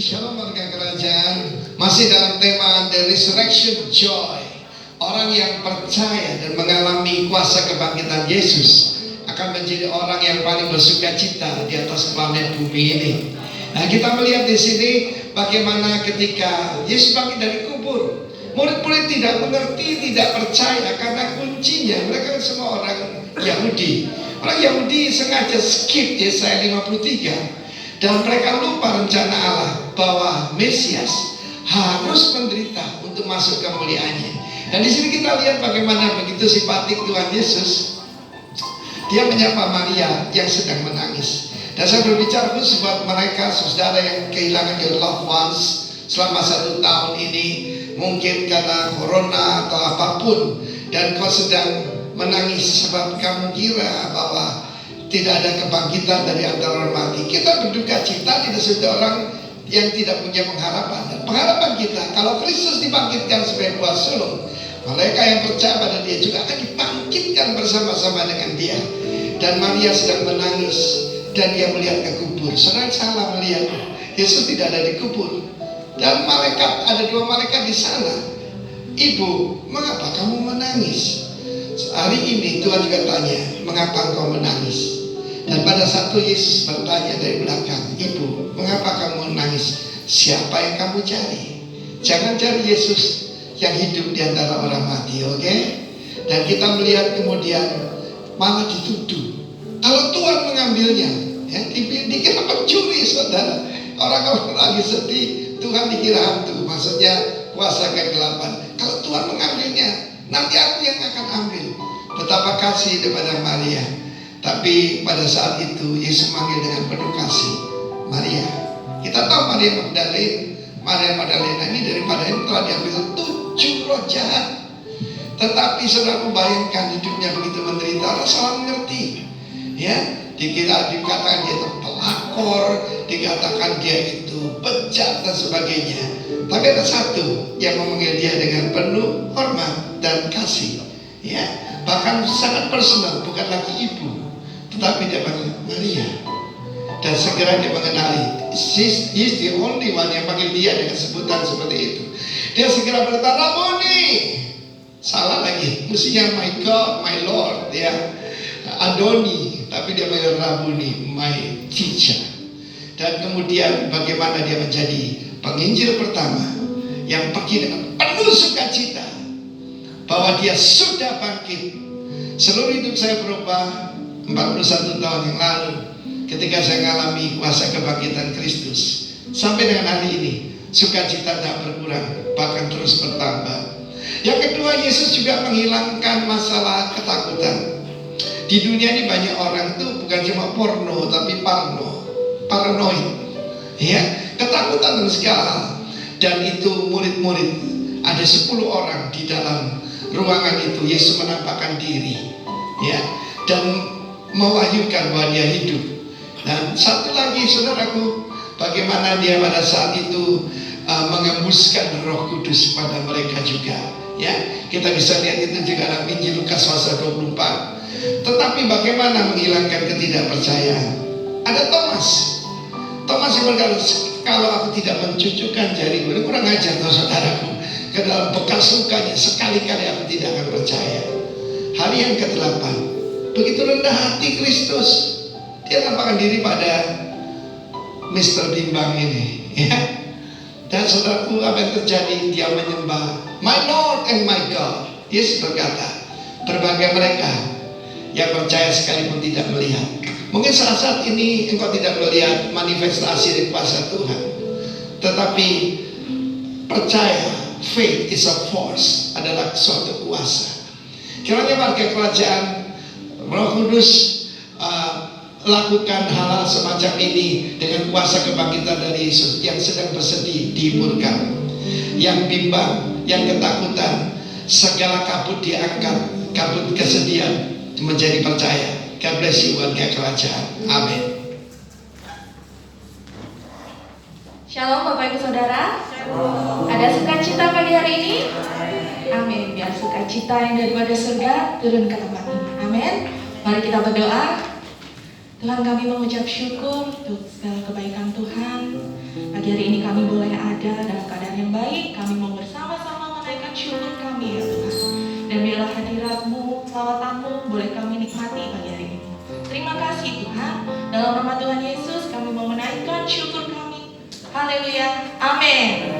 Shalom warga kerajaan. Masih dalam tema The Resurrection Joy. Orang yang percaya dan mengalami kuasa kebangkitan Yesus akan menjadi orang yang paling bersuka cita di atas planet bumi ini. Nah, kita melihat di sini bagaimana ketika Yesus bangkit dari kubur, murid-murid tidak mengerti, tidak percaya karena kuncinya mereka semua orang Yahudi. Orang Yahudi sengaja skip Yesaya 53. Dan mereka lupa rencana Allah bahwa Mesias harus menderita untuk masuk kemuliaannya. Dan di sini kita lihat bagaimana begitu simpatik Tuhan Yesus. Dia menyapa Maria yang sedang menangis. Dan saya berbicara khusus buat mereka saudara yang kehilangan your loved ones selama 1 tahun ini, mungkin karena corona atau apapun, dan kau sedang menangis sebab kamu kira bahwa tidak ada kebangkitan dari antara orang mati. Kita berduka cita tidak seperti orang yang tidak punya pengharapan. Dan pengharapan kita, kalau Kristus dibangkitkan sebagai buah sulung, mereka yang percaya pada dia juga akan dibangkitkan bersama-sama dengan dia. Dan Maria sedang menangis dan dia melihat ke kubur. Saudara salah melihat, Yesus tidak ada di kubur. Dan malaikat, ada 2 malaikat di sana. Ibu, mengapa kamu menangis? Hari ini Tuhan juga tanya, mengapa engkau menangis? Dan pada saat itu Yesus bertanya dari belakang, Ibu, mengapa kamu menangis? Siapa yang kamu cari? Jangan cari Yesus yang hidup di antara orang mati, oke? Dan kita melihat kemudian malah dituduh. Kalau Tuhan mengambilnya, ya, dikira pencuri, saudara. Orang lagi sedih, Tuhan dikira hantu. Maksudnya kuasa kegelapan. Kalau Tuhan mengambilnya, nanti aku yang akan ambil. Betapa kasih kepada Maria. Tapi pada saat itu Yesus manggil dengan penuh kasih, Maria. Kita tahu Maria Magdalena ini daripada yang telah diambil 7 roh jahat. Tetapi saudara membayangkan hidupnya begitu menderita, orang salah mengerti. Ya, dikatakan dia itu pelakor, dikatakan dia itu bejat dan sebagainya. Tapi ada satu yang memanggil dia dengan penuh hormat dan kasih. Ya, bahkan sangat personal, bukan lagi ibu. Tetapi dia panggil Maria. Dan segera dia mengenali, he's the only one yang panggil dia dengan sebutan seperti itu. Dia segera berkata, Rabboni. Salah lagi, mestinya my God, my Lord, ya, Adoni. Tapi dia panggil Rabboni, my teacher. Dan kemudian bagaimana dia menjadi penginjil pertama yang pergi dengan penuh sukacita bahwa dia sudah bangkit. Seluruh hidup saya berubah 41 tahun yang lalu ketika saya mengalami kuasa kebangkitan Kristus. Sampai dengan hari ini sukacita tak berkurang, bahkan terus bertambah. Yang kedua, Yesus juga menghilangkan masalah ketakutan. Di dunia ini banyak orang itu bukan cuma porno, tapi paranoid, ya, ketakutan dan segala. Dan itu murid-murid, ada 10 orang di dalam ruangan itu. Yesus menampakkan diri, ya, dan mewahyukan bahwa dia hidup. Dan satu lagi saudaraku, bagaimana dia pada saat itu mengembuskan Roh Kudus pada mereka juga. Ya, kita bisa lihat itu juga dalam Injil Lukas pasal 24. Tetapi bagaimana menghilangkan ketidakpercayaan? Ada Thomas yang berkata, kalau aku tidak mencucukkan jariku, ini kurang ajar tuh saudaraku, ke dalam bekas lukanya, sekali-kali aku tidak akan percaya. Hari yang ke-8, begitu rendah hati Kristus, dia nampakkan diri pada Mr. Bimbang ini, ya. Dan saudaraku, apa yang terjadi? Dia menyembah my Lord and my God. Yesus berkata, berbagai mereka yang percaya sekalipun tidak melihat. Mungkin saat ini engkau tidak melihat manifestasi dari kuasa Tuhan, tetapi percaya, faith is a force, adalah suatu kuasa. Kiranya warga kerajaan, Roh Kudus lakukan hal-hal semacam ini dengan kuasa kebangkitan dari Yesus. Yang sedang bersedih dihiburkan, yang bimbang, yang ketakutan, segala kabut diangkat, kabut kesedihan menjadi percaya. God bless you, warga kerajaan. Amin. Shalom Bapak Ibu Saudara. Ada sukacita pagi hari ini? Amin. Biar sukacita yang daripada surga turun ke tempat ini. Amin. Mari kita berdoa. Tuhan, kami mengucap syukur untuk segala kebaikan Tuhan. Pagi hari ini kami boleh ada dalam keadaan yang baik. Kami mau bersama-sama menaikkan syukur kami ya Tuhan. Dan biarlah hadirat-Mu, lawatanmu boleh kami nikmati pagi hari ini. Terima kasih Tuhan. Dalam nama Tuhan Yesus kami mau menaikkan syukur kami. Haleluya. Amin.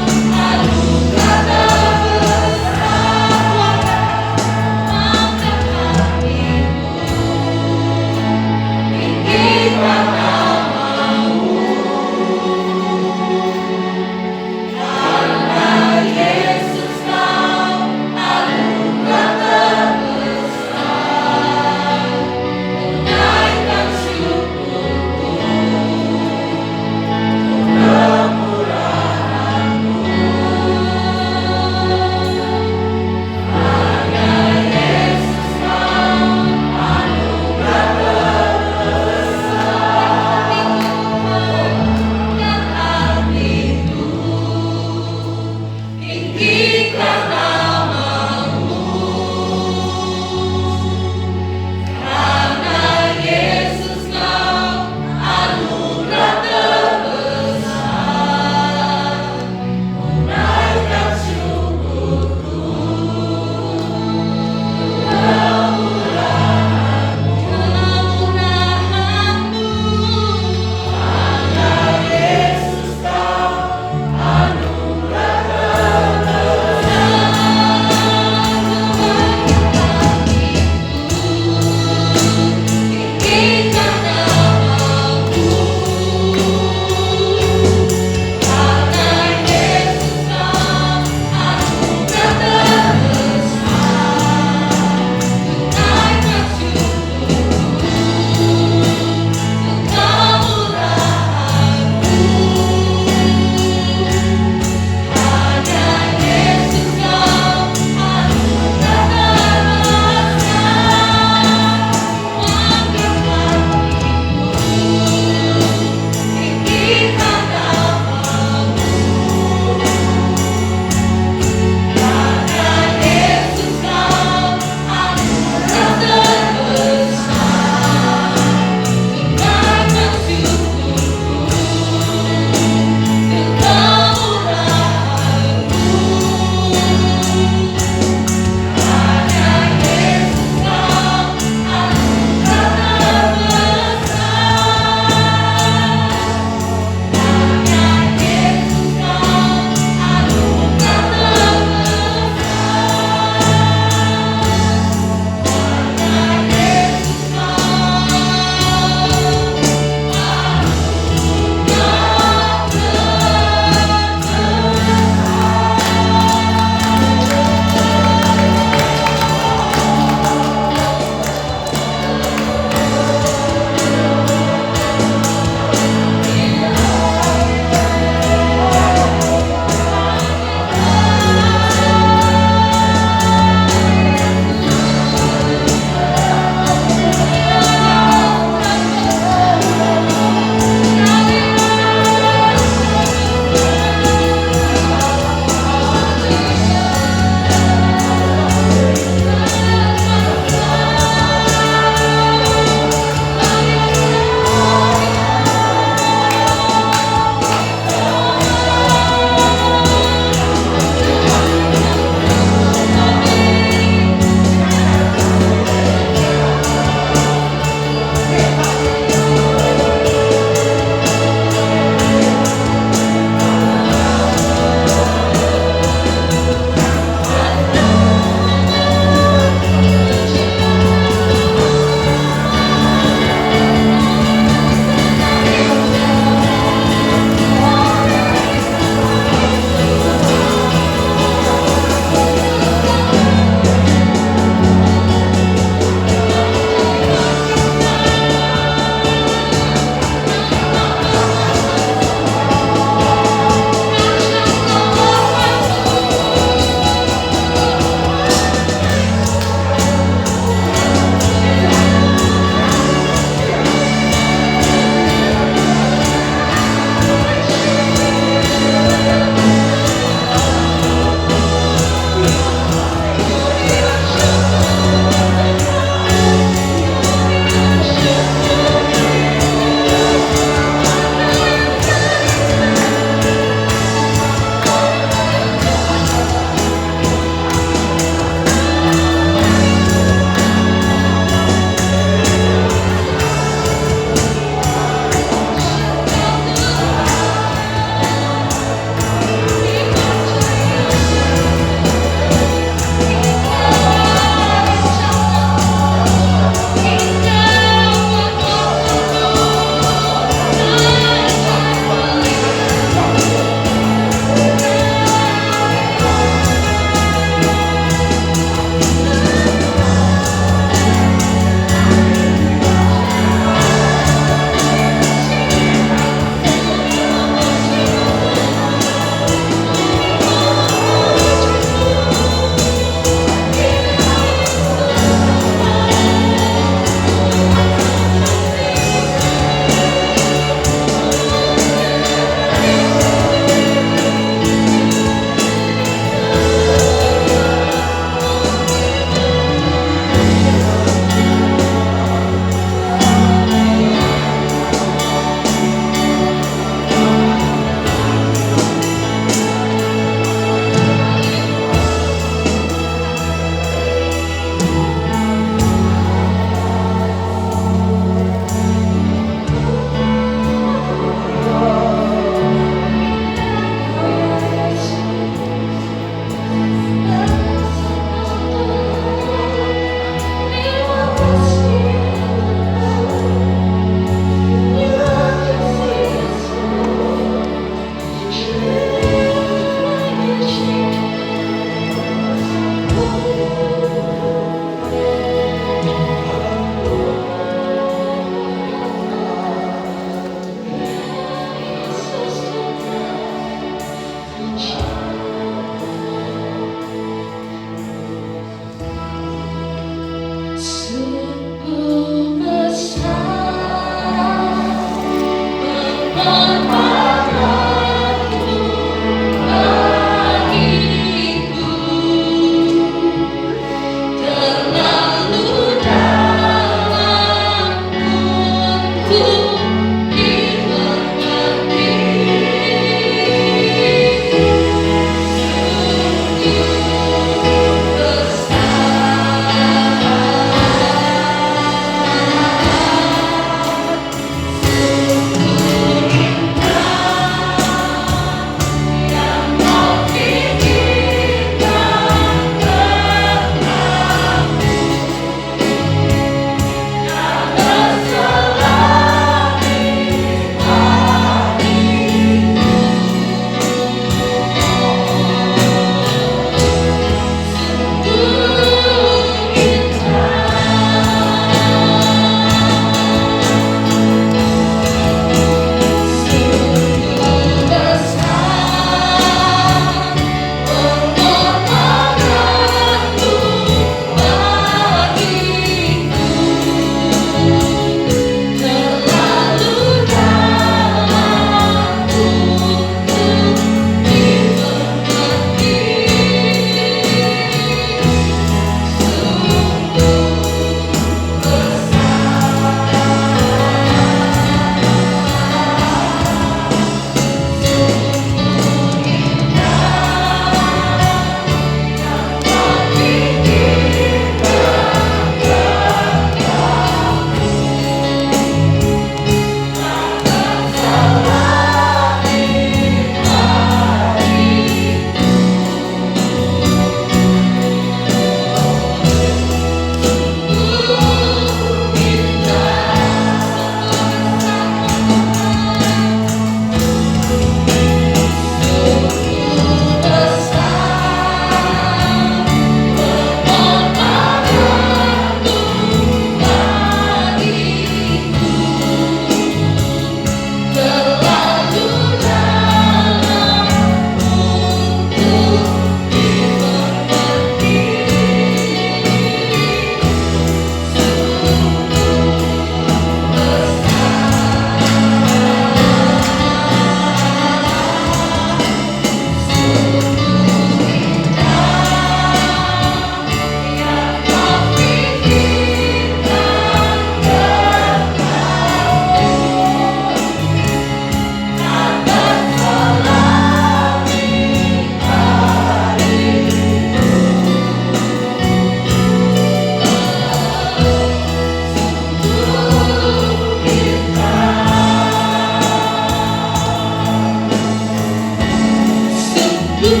Terima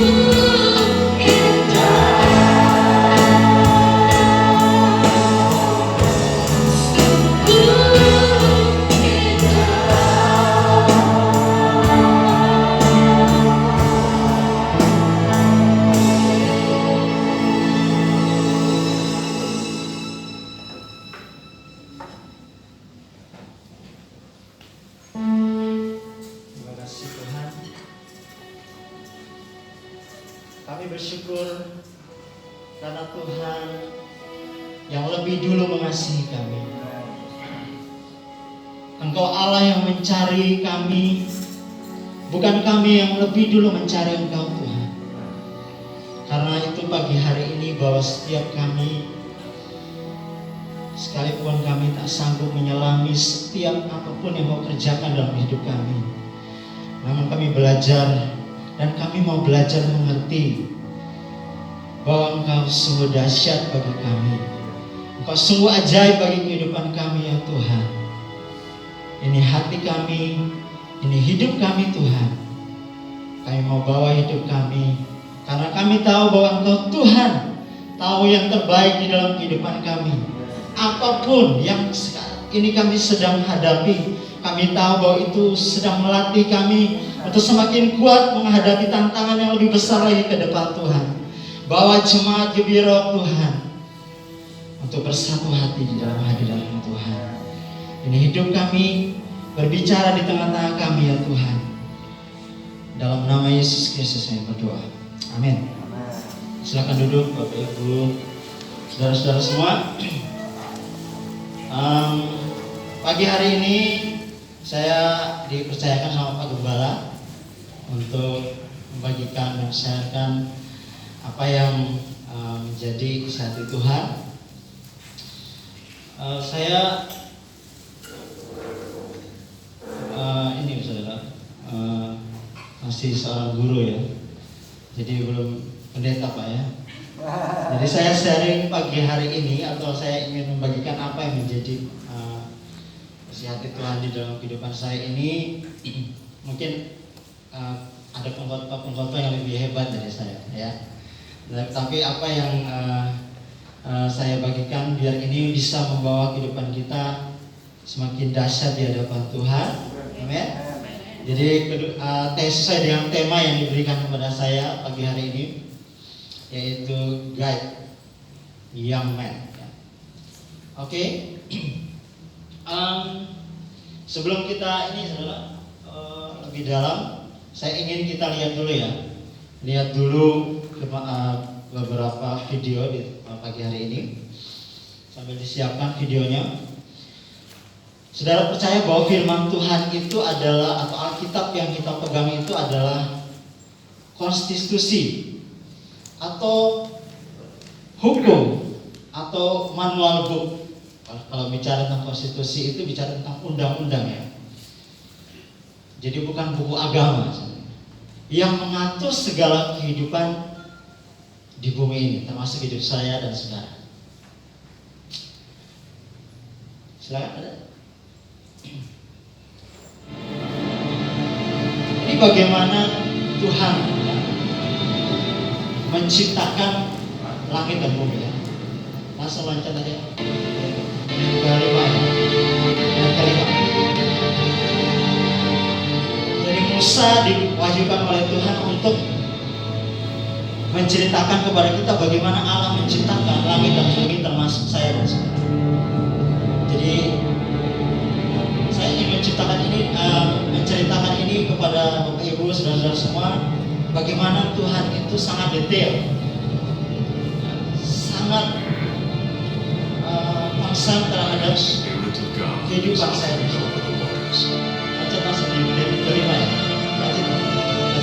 kasih Tuhan. Kami bersyukur karena Tuhan yang lebih dulu mengasihi kami. Engkau Allah yang mencari kami, bukan kami yang lebih dulu mencari Engkau Tuhan. Karena itu pagi hari ini bahwa setiap kami, sekalipun kami tak sanggup menyelami setiap apapun yang Kau kerjakan dalam hidup kami, namun kami belajar dan kami mau belajar mengerti bahwa Engkau sungguh dahsyat bagi kami. Engkau sungguh ajaib bagi kehidupan kami ya Tuhan. Ini hati kami, ini hidup kami Tuhan. Kami mau bawa hidup kami karena kami tahu bahwa Engkau Tuhan tahu yang terbaik di dalam kehidupan kami. Apapun yang ini kami sedang hadapi, kami tahu bahwa itu sedang melatih kami untuk semakin kuat menghadapi tantangan yang lebih besar lagi ke depan Tuhan. Bawa jemaat Gebiro Tuhan untuk bersatu hati di dalam hadirat-Mu Tuhan. Ini hidup kami berbicara di tengah-tengah kami ya Tuhan. Dalam nama Yesus Kristus kami berdoa. Amin. Silakan duduk Bapak Ibu, saudara-saudara semua. Pagi hari ini saya dipercayakan sama Pak Gembala untuk membagikan dan sharekan apa yang menjadi isi hati Tuhan. Saya ini saudara masih seorang guru ya, jadi belum pendeta Pak ya. Jadi saya sharing pagi hari ini atau saya ingin membagikan apa yang menjadi isi hati Tuhan di dalam kehidupan saya ini. Mungkin ada pengkhotbah yang lebih hebat dari saya ya. Tapi apa yang saya bagikan biar ini bisa membawa kehidupan kita semakin dahsyat di hadapan Tuhan. Amin. Jadi sesuai dengan tema yang diberikan kepada saya pagi hari ini, yaitu Guide Young Man. Oke. Sebelum kita ini saudara lebih dalam, saya ingin kita lihat dulu ya. Lihat dulu beberapa video di pagi hari ini. Sambil disiapkan videonya. Saudara percaya bahwa firman Tuhan itu adalah, atau Alkitab yang kita pegang itu adalah konstitusi atau hukum atau manual book. Kalau bicara tentang konstitusi itu bicara tentang undang-undang ya. Jadi bukan buku agama yang mengatur segala kehidupan di bumi ini, termasuk hidup saya dan saudara. Silakan ada. Ini bagaimana Tuhan menciptakan langit dan bumi ya. Langsung loncat aja. Kelima. Jadi Musa diwahyukan oleh Tuhan untuk menceritakan kepada kita bagaimana Allah menciptakan langit dan bumi, termasuk saya dan saudara. Jadi saya ingin menceritakan ini kepada Bapak Ibu, saudara-saudara semua, bagaimana Tuhan itu sangat detail, sangat concern terhadap kehidupan saya. Baca masuk di menit kelima ya.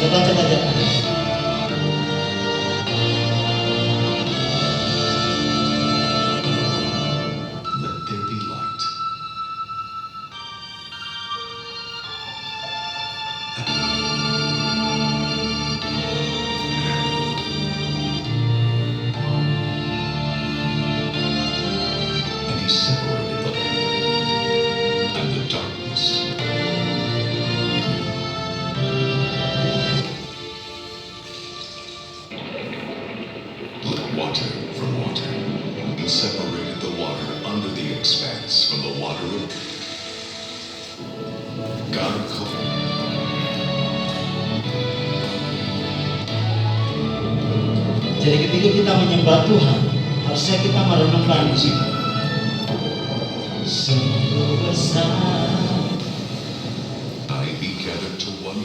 Baca aja. water from water. He separated the water under the expanse from the water of God. Jadi ketika kita menyembah Tuhan, harusnya kita merenungkan di situ. Sungguh besar. I be gathered to one.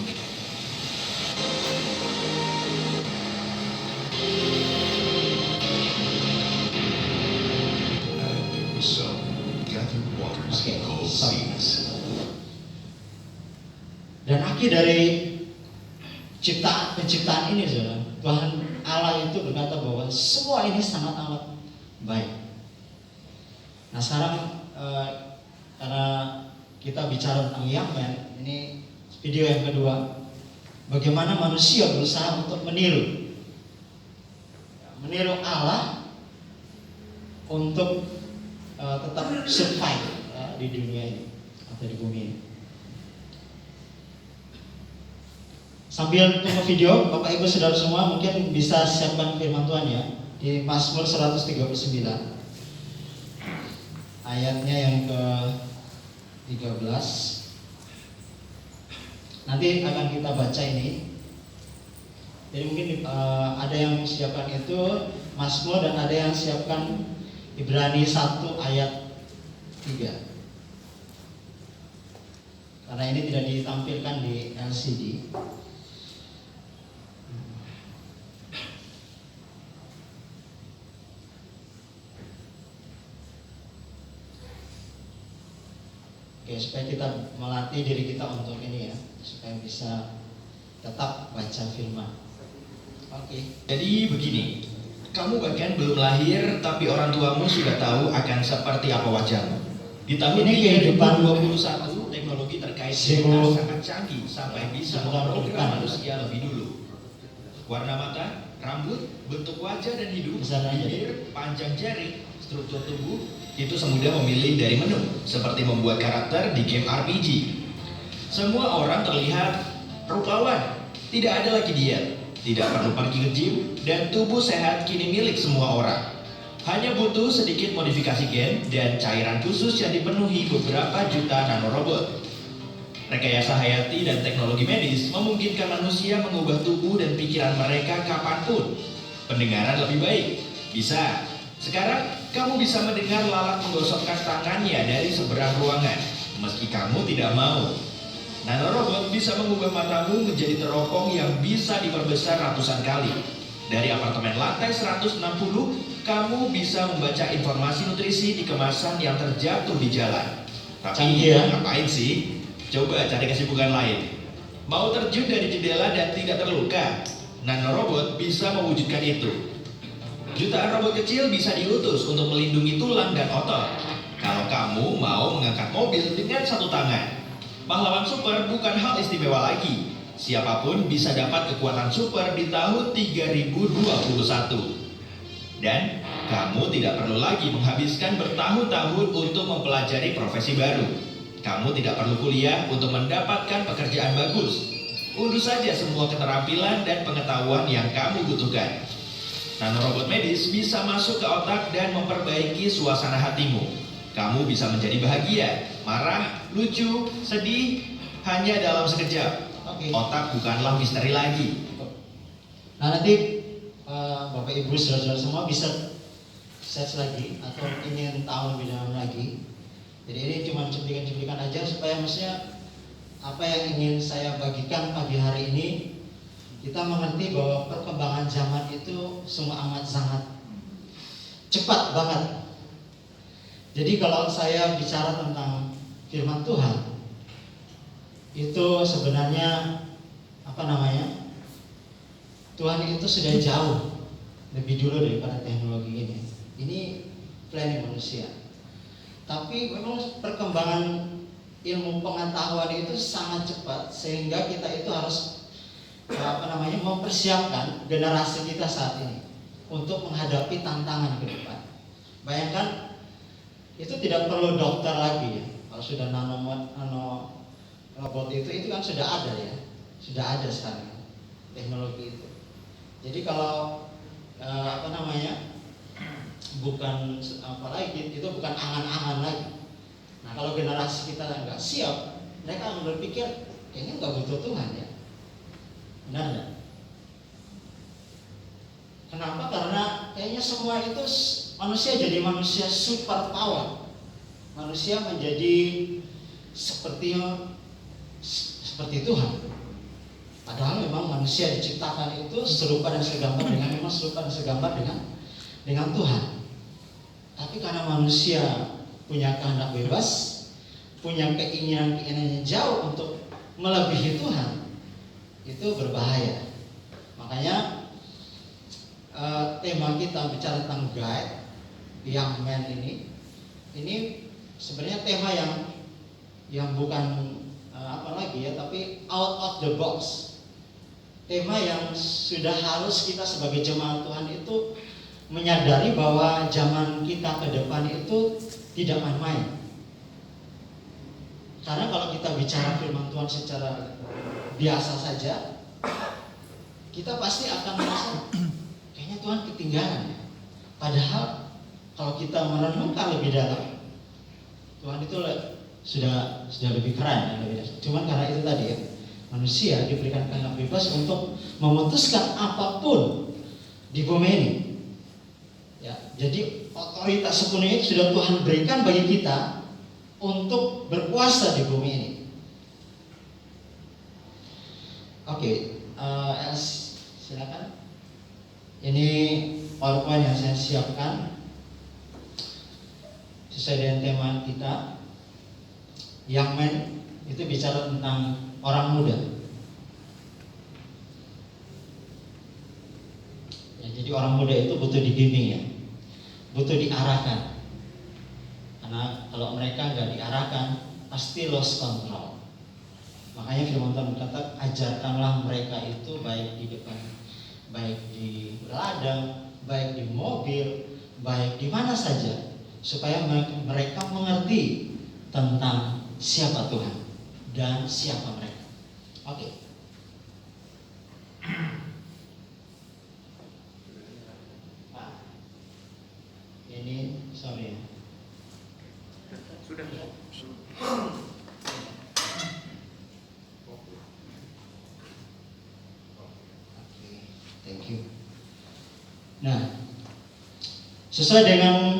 And there was some gathered waters he called seas. Dan akhir dari penciptaan ini, saudara, Tuhan Allah itu berkata bahwa semua ini sangat amat baik. Nah sekarang karena kita bicara tentang Yaman, ini video yang kedua, bagaimana manusia berusaha untuk meniru Allah untuk tetap survive di dunia ini atau di bumi ini. Sambil tunggu video, Bapak Ibu Saudara semua mungkin bisa siapkan firman Tuhan ya di Mazmur 139 ayatnya yang ke-13. Nanti akan kita baca ini. Jadi mungkin ada yang siapkan itu Mazmur dan ada yang siapkan Ibrani 1 ayat 3. Karena ini tidak ditampilkan di LCD. Oke, supaya kita melatih diri kita untuk ini ya, supaya bisa tetap baca firman. Oke. Jadi begini, kamu bahkan belum lahir tapi orang tuamu sudah tahu akan seperti apa wajahmu. Di tahun Ini kehidupan 2021, teknologi terkait Simbol- DNA sangat canggih sampai bisa memprogram manusia lebih dulu. Warna mata, rambut, bentuk wajah dan hidup, Bisa nanya. bibir, panjang jari, struktur tubuh, itu semudah memilih dari menu, seperti membuat karakter di game RPG. Semua orang terlihat rupawan, tidak ada lagi diet, tidak perlu pergi ke gym, dan tubuh sehat kini milik semua orang. Hanya butuh sedikit modifikasi gen dan cairan khusus yang dipenuhi beberapa juta nanorobot. Rekayasa hayati dan teknologi medis memungkinkan manusia mengubah tubuh dan pikiran mereka kapanpun. Pendengaran lebih baik, bisa. Sekarang kamu bisa mendengar lalat menggosokkan tangannya dari seberang ruangan, meski kamu tidak mau. Nanorobot bisa mengubah matamu menjadi teropong yang bisa diperbesar ratusan kali. Dari apartemen lantai 160, kamu bisa membaca informasi nutrisi di kemasan yang terjatuh di jalan. Tapi Canggih ya. ngapain sih? Coba cari kesibukan lain. Mau terjun dari jendela dan tidak terluka? Nanorobot bisa mewujudkan itu. Jutaan robot kecil bisa diutus untuk melindungi tulang dan otot. Kalau kamu mau mengangkat mobil dengan satu tangan. Pahlawan super bukan hal istimewa lagi. Siapapun bisa dapat kekuatan super di tahun 3021. Dan kamu tidak perlu lagi menghabiskan bertahun-tahun untuk mempelajari profesi baru. Kamu tidak perlu kuliah untuk mendapatkan pekerjaan bagus. Unduh saja semua keterampilan dan pengetahuan yang kamu butuhkan. Nanorobot medis bisa masuk ke otak dan memperbaiki suasana hatimu. Kamu bisa menjadi bahagia, marah, lucu, sedih hanya dalam sekejap. Oke. Otak bukanlah misteri lagi. Nah nanti Bapak Ibu saudara-saudara semua bisa search lagi atau ingin tahu lebih dalam lagi. Jadi ini cuma cuplikan-cuplikan aja supaya maksudnya apa yang ingin saya bagikan pagi hari ini, kita mengerti bahwa perkembangan zaman itu sungguh amat sangat cepat banget. Jadi kalau saya bicara tentang firman Tuhan, itu sebenarnya Tuhan itu sudah jauh lebih dulu daripada teknologi ini. Ini planning manusia. Tapi memang perkembangan ilmu pengetahuan itu sangat cepat sehingga kita itu harus mempersiapkan generasi kita saat ini untuk menghadapi tantangan ke depan. Bayangkan itu tidak perlu dokter lagi ya. Kalau sudah nanorobot itu kan sudah ada ya. Sudah ada sekarang teknologi itu. Jadi kalau apa namanya, bukan apa lagi, itu bukan angan-angan lagi. Nah, kalau generasi kita nggak siap, mereka akan berpikir kayaknya nggak butuh Tuhan ya. Benar nggak? Kenapa? Karena kayaknya semua itu manusia jadi manusia super power. Manusia menjadi seperti Tuhan. Padahal memang manusia diciptakan itu serupa dan segambar dengan Tuhan. Tapi karena manusia punya kehendak bebas, punya keinginan yang jauh untuk melebihi Tuhan, itu berbahaya. Makanya tema kita bicara tentang guide, young man ini sebenarnya tema yang bukan apa lagi ya, tapi out of the box. Tema yang sudah harus kita sebagai jemaat Tuhan itu menyadari bahwa zaman kita ke depan itu tidak main-main. Karena kalau kita bicara firman Tuhan secara biasa saja, kita pasti akan merasa kayaknya Tuhan ketinggalan ya. Padahal kalau kita merenungkan lebih dalam, Tuhan itu sudah lebih keren ya. Cuman karena itu tadi ya, manusia diberikan kehendak bebas untuk memutuskan apapun di bumi ini. Ya, jadi otoritas sepenuhnya itu sudah Tuhan berikan bagi kita untuk berkuasa di bumi ini. Oke, Els, silakan. Ini PowerPoint yang saya siapkan sesuai dengan tema kita. Young man itu bicara tentang orang muda. Ya, jadi orang muda itu butuh dibimbing ya, butuh diarahkan. Karena kalau mereka nggak diarahkan, pasti lost control. Makanya firman Tuhan berkata, ajarkanlah mereka itu baik di depan, baik di ladang, baik di mobil, baik di mana saja, supaya mereka mengerti tentang siapa Tuhan dan siapa mereka. Oke. Ini sorry ya. Sudah. Thank you. Nah, sesuai dengan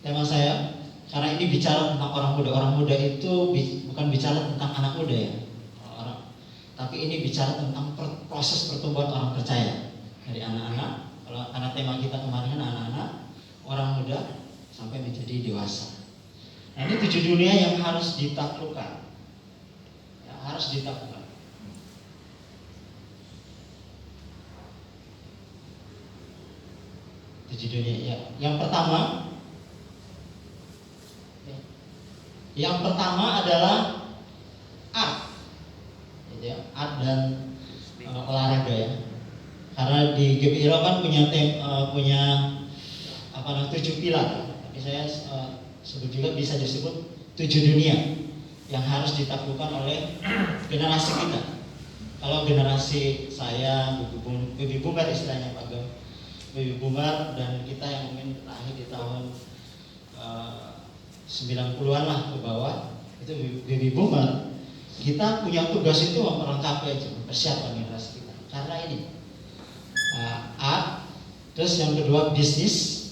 tema saya, karena ini bicara tentang orang muda. Orang muda itu bukan bicara tentang anak muda ya, tapi ini bicara tentang proses pertumbuhan orang percaya dari anak-anak. Kalau karena tema kita kemarin kan anak-anak, orang muda sampai menjadi dewasa. Nah, ini 7 dunia yang harus ditaklukkan, ya, harus ditaklukkan. Dunia ya. Yang pertama adalah art, gitu ya, art dan olahraga ya. Karena di GPIRO kan punya 7 pilar. Tapi saya sebut juga bisa disebut 7 dunia yang harus ditaklukkan oleh generasi kita. Kalau generasi saya, baby boomer istilahnya Pak Gem, baby boomer dan kita yang mungkin lahir di tahun 90-an lah ke bawah, itu baby boomer, kita punya tugas itu melengkapi aja, persiapan generasi kita. Karena ini art, terus yang kedua bisnis,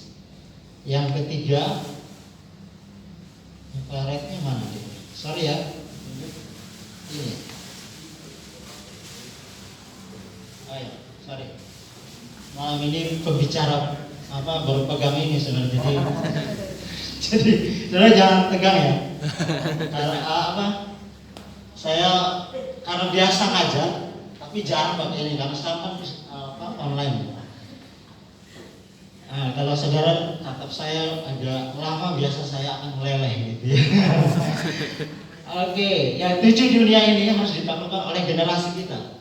yang ketiga rednya mana? Sorry ya, ini. Oh ya, sorry. Malam ini pembicara baru pegang ini sebenarnya, jadi sebenarnya jangan tegang ya. Karena saya karena biasa ngajar, tapi jarang pakai ini karena sekarang kan online. Nah, kalau saudara tatap saya agak lama, biasa saya akan meleleh gitu ya. Oke, yang 7 dunia ini harus ditaklukkan oleh generasi kita.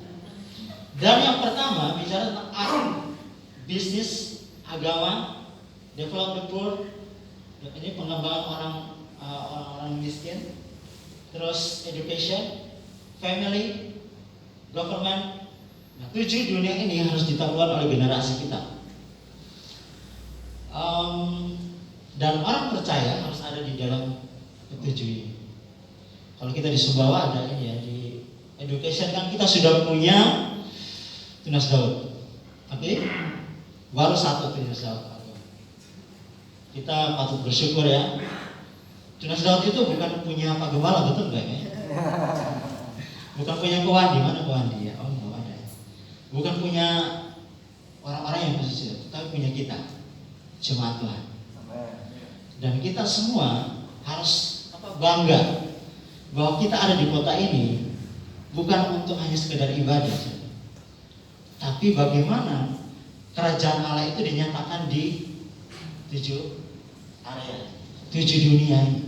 Dan yang pertama bicara tentang art, bisnis, agama, develop the poor, ini pengembangan orang miskin, terus education, family, government, Nah, 7 dunia ini harus ditaklukkan oleh generasi kita. Dan orang percaya harus ada di dalam ketujuh ini. Kalau kita di Sumbawa ada ini ya, di education kan kita sudah punya Tunas Daud. Oke? Baru 1 Tunas Daud. Kita patut bersyukur ya. Tunas Daud itu bukan punya Pak Gembala, betul nggak ya? Bukan punya Kowandi, mana Kowandi ya? Oh nggak ada. Bukan punya orang-orang yang posisi, tapi punya kita, jemaat Tuhan. Dan kita semua harus bangga bahwa kita ada di kota ini bukan untuk hanya sekedar ibadah, tapi bagaimana kerajaan Allah itu dinyatakan di 7 area, 7 dunia ini.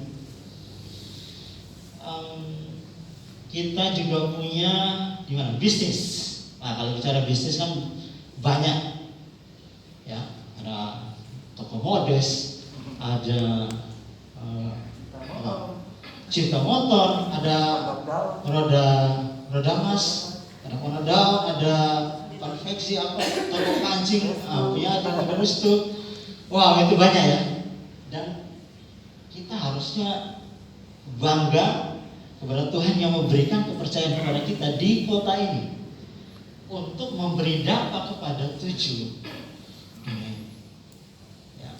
Kita juga punya di mana bisnis. Nah, kalau bicara bisnis kan banyak, ya, ada toko modest, ada Cinta Motor, ada roda mas, ada Konodal, ada konveksi apa, toko kancing, punya toko restu. Wow, itu banyak ya. Dan kita harusnya bangga kepada Tuhan yang memberikan kepercayaan kepada kita di kota ini untuk memberi dampak kepada 7 dunia. Ya.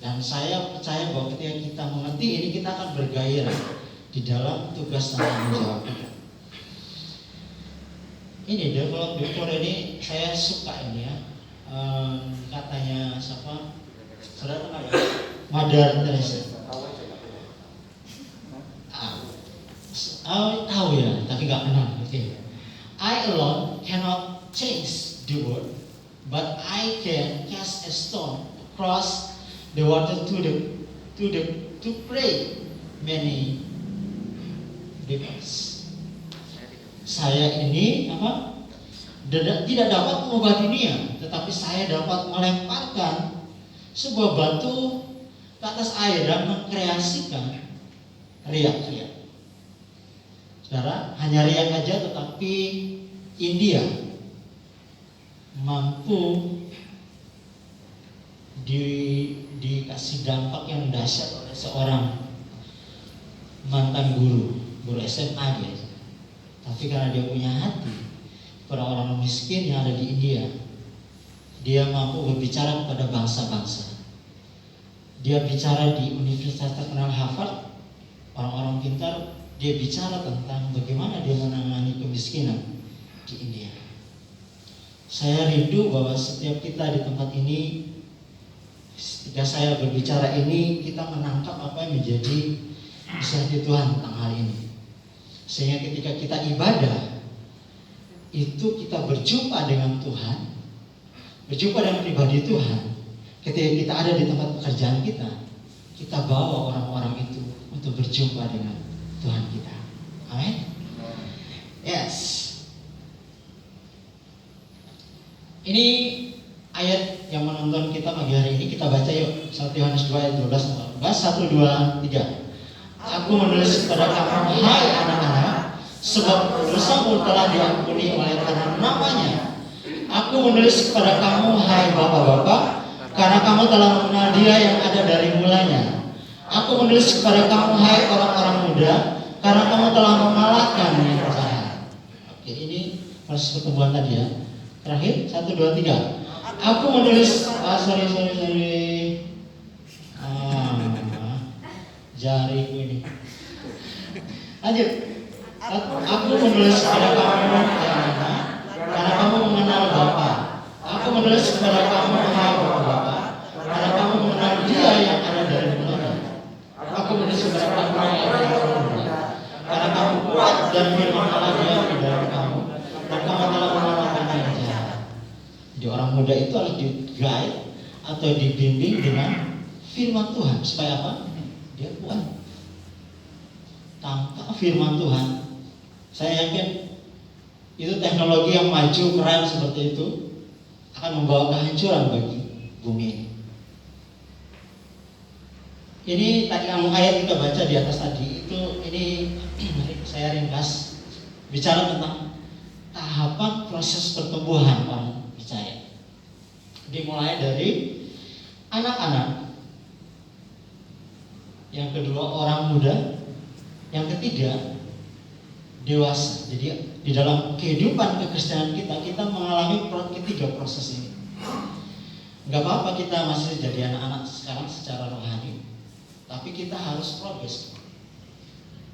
Dan saya percaya bahwa ketika kita mengerti ini, kita akan bergairah di dalam tugas dan tanggung jawab kita. Ini develop before ini saya suka ini ya. Katanya siapa? Saudara kenal ya? Mother Teresa. Tahu ya, tapi nggak kenal. Okay. I alone cannot change the world, but I can cast a stone across the water to pray many peoples. Saya ini tidak dapat mengubah dunia, tetapi saya dapat melemparkan sebuah batu ke atas air dan mengkreasikan riak-riak. Saudara, hanya riak aja, tetapi India mampu dikasih dampak yang dahsyat oleh seorang mantan guru SMA dia. Tapi karena dia punya hati pada orang miskin yang ada di India, dia mampu berbicara kepada bangsa-bangsa. Dia bicara di universitas terkenal Harvard, orang-orang pintar. Dia bicara tentang bagaimana dia menangani kemiskinan di India. Saya rindu bahwa setiap kita di tempat ini, ketika saya berbicara ini, kita menangkap apa yang menjadi isi hati Tuhan tentang hal ini. Sehingga ketika kita ibadah, itu kita berjumpa dengan Tuhan, berjumpa dengan pribadi Tuhan. Ketika kita ada di tempat pekerjaan kita bawa orang-orang itu untuk berjumpa dengan Tuhan kita. Amin. Yes. Ini ayat yang menonton kita pagi hari ini, kita baca yuk. 1 Yohanes 2 ayat 12. 1, 2, 3. Aku menulis kepada kamu, hai anak-anak, sebab dosamu telah diampuni oleh karena namanya. Aku menulis kepada kamu, hai bapak-bapak, karena kamu telah mengenal Dia yang ada dari mulanya. Aku menulis kepada kamu, hai orang-orang muda, karena kamu telah mengalahkan yang jahat. Oke, ini proses pertumbuhan tadi ya. Terakhir, 1, 2, 3. Aku menulis, jariku ini. Lanjut. Aku menulis kepada kamu, karena kamu mengenal Bapa. Aku menulis kepada kamu, hai bapak-bapak, karena kamu mengenal Dia yang ada dari mulanya. Aku menulis kepada kamu, hai orang-orang muda, karena kamu kuat dan firman Allah diam di dalam kamu, dan kamu telah mengalahkan yang jahat. Jadi orang muda itu harus di-guide atau dibimbing dengan firman Tuhan supaya apa? Dia kuat. Tanpa firman Tuhan, saya yakin itu teknologi yang maju keren seperti itu akan membawa kehancuran bagi bumi ini. Ini tadi yang ayat kita baca di atas tadi itu, ini saya ringkas bicara tentang tahapan proses pertumbuhan orang percaya. Dimulai dari anak-anak, yang kedua orang muda, yang ketiga dewasa. Jadi di dalam kehidupan kekristenan kita mengalami ketiga proses ini. Gak apa-apa kita masih jadi anak-anak sekarang secara rohani, tapi kita harus progres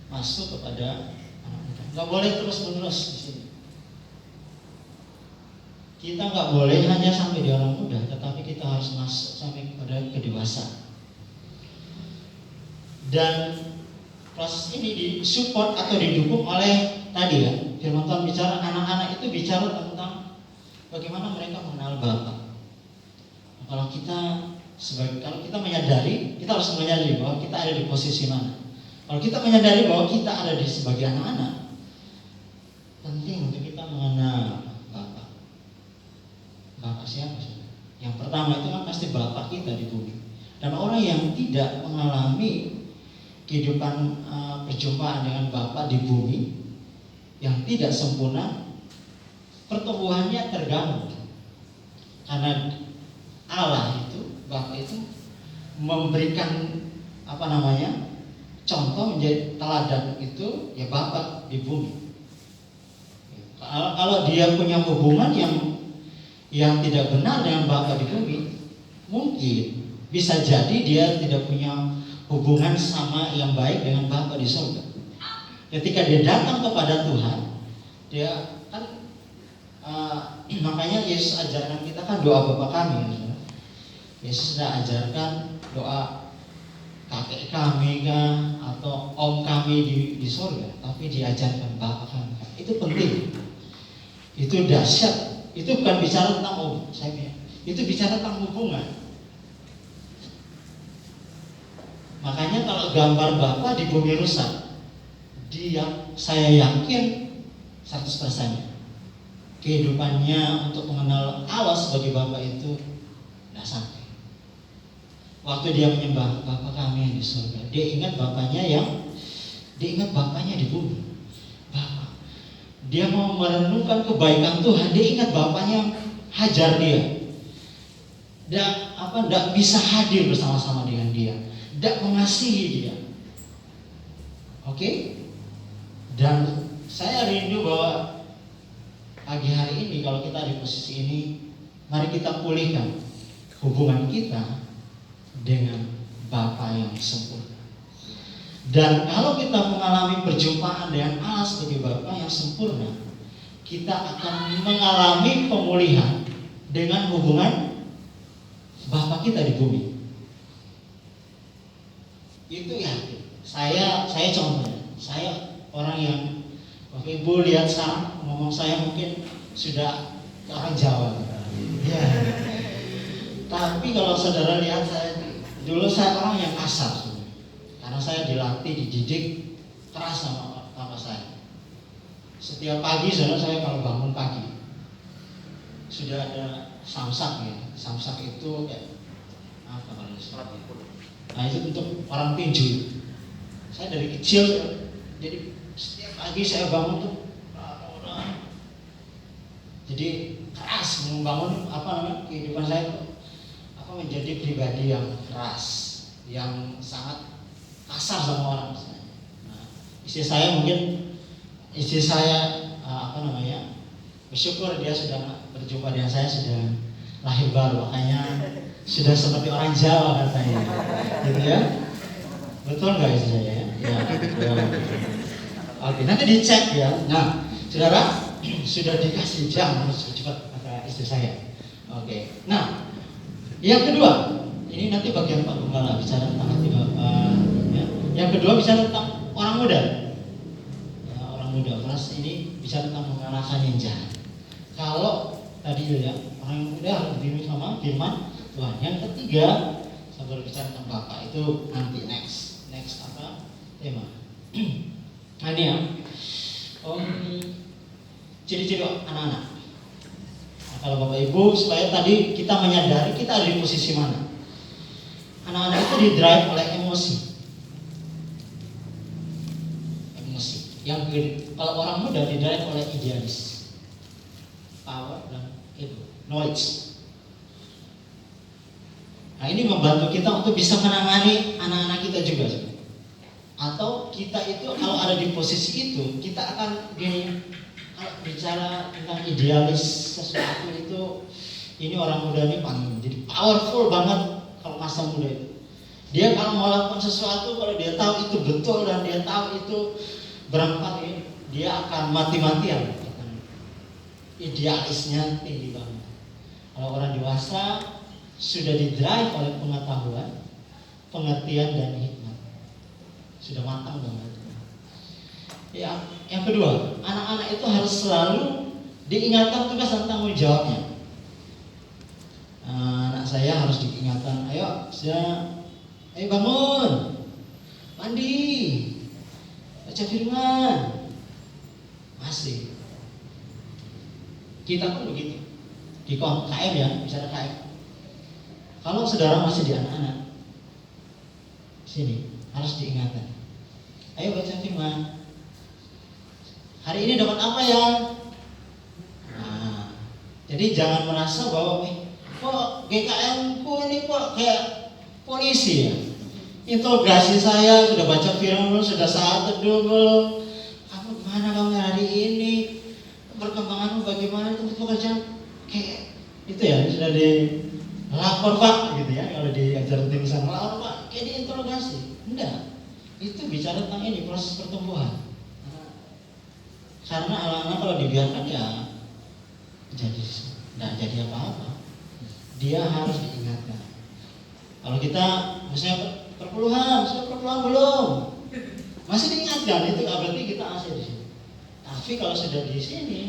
masuk kepada anak muda. Gak boleh terus-menerus di sini. Kita gak boleh hanya sampai di orang muda, tetapi kita harus masuk sampai kepada kedewasaan. Dan proses ini disupport atau didukung oleh tadi ya, firman Tuhan bicara anak-anak itu bicara tentang bagaimana mereka mengenal Bapa. Kalau kita menyadari, kita harus menyadari bahwa kita ada di posisi mana. Kalau kita menyadari bahwa kita ada di sebagai anak-anak, penting untuk kita mengenal Bapa. Bapa siapa sih? Yang pertama itu kan pasti Bapa kita di bumi. Dan orang yang tidak mengalami kehidupan perjumpaan dengan Bapa di bumi yang tidak sempurna, pertumbuhannya terganggu. Karena Allah itu, Bapa itu memberikan contoh menjadi teladan itu ya Bapa di bumi. Kalau dia punya hubungan yang tidak benar dengan Bapa di bumi, mungkin bisa jadi dia tidak punya hubungan sama yang baik dengan Bapa di surga. Ketika dia datang kepada Tuhan, dia kan makanya Yesus ajarkan kita kan doa Bapa kami. Yesus sudah ajarkan doa kakek kami kan atau om kami di surga, tapi diajarkan Bapa kami. Itu penting. Itu dahsyat. Itu bukan bicara tentang itu bicara tentang hubungan. Makanya kalau gambar Bapa di bumi rusak, saya yakin 100% kehidupannya untuk mengenal Allah sebagai Bapa itu tidak sampai. Waktu dia menyembah Bapa kami yang di surga, dia ingat Bapaknya di bumi. Bapa. Dia mau merenungkan kebaikan Tuhan, dia ingat Bapaknya yang hajar dia. Tidak bisa hadir bersama-sama dengan dia, tidak mengasihi dia. Oke? Dan saya rindu bahwa pagi hari ini kalau kita di posisi ini, mari kita pulihkan hubungan kita dengan Bapa yang sempurna. Dan kalau kita mengalami perjumpaan dengan Allah sebagai Bapa yang sempurna, kita akan mengalami pemulihan dengan hubungan Bapa kita di bumi. Itu yakin. Saya contohnya, saya orang yang waktu Ibu lihat sekarang ngomong saya mungkin sudah orang Jawa. Ya. Tapi kalau saudara lihat dulu saya orang yang kasar. Karena saya dilatih, dididik keras sama papa saya. Setiap pagi saya kalau bangun pagi sudah ada samsak ya. Samsak itu kayak apa kalau istilah? Nah itu untuk orang tinju. Saya dari kecil jadi setiap pagi saya bangun tuh jadi keras membangun kehidupan saya menjadi pribadi yang keras, yang sangat kasar sama orang. Nah, istri saya bersyukur dia sudah berjumpa dengan saya, sudah lahir baru, makanya sudah seperti orang Jawa katanya, gitu ya. Betul nggak istri saya? Ya. Oke, nanti dicek ya. Nah, saudara sudah dikasih jam harus cepat kata istri saya. Oke. Nah, yang kedua, ini nanti bagian Pak Gembala bicara tentang hati Bapak. Ya. Yang kedua bicara tentang orang muda. Ya, orang muda. Kelas ini bicara tentang mengalahkan yang jahat. Kalau tadi ya orang yang muda harus dibimbing sama firman Tuhan. Yang ketiga, saya berbicara tentang Bapak itu nanti next tema. Nah ini ya, ciri-ciri anak-anak. Kalau Bapak Ibu, supaya tadi kita menyadari kita ada di posisi mana. Anak-anak itu didrive oleh emosi. Yang kalau orang muda didrive oleh idealis. power dan itu knowledge. Nah, ini membantu kita untuk bisa menangani anak-anak kita juga. Atau kita itu kalau ada di posisi itu, kita akan gini, kalau bicara tentang idealis sesuatu itu, ini orang muda ini paling jadi powerful banget kalau masa muda itu. Dia kalau mau lakukan sesuatu, kalau dia tahu itu betul dan dia tahu itu berangkat ini, dia akan mati-matian. Idealisnya tinggi banget. Kalau orang dewasa sudah didrive oleh pengetahuan, pengertian dan hikmat, sudah matang banget. Ya, yang kedua, anak-anak itu harus selalu diingatkan tugas dan tanggung jawabnya. Anak saya harus diingatkan, ayo bangun, mandi, baca firman. Masih. Kita pun begitu. Di KM ya, bicara KM. Kalau saudara masih di anak-anak, sini harus diingatkan. Ayo baca firman. Hari ini dapat apa ya? Nah, jadi jangan merasa bahwa kok GKM ku ini kok kayak polisi ya. Interogasi saya, sudah baca firman belum, sudah saat teduh belum? Kamu gimana kamu hari ini? Perkembanganmu bagaimana, tempat pekerjaan? Kayak itu ya, sudah di lapor Pak gitu ya, kalau diajar tim sana lapor Pak, kayak diinterogasi. Enggak, itu bicara tentang ini proses pertumbuhan. Karena anak-anak kalau dibiarkan ya jadi apa-apa. Dia harus diingatkan. Kalau kita misalnya perpuluhan, sudah perpuluhan belum? Masih diingatkan, itu berarti kita masih di sini. Tapi kalau sudah di sini,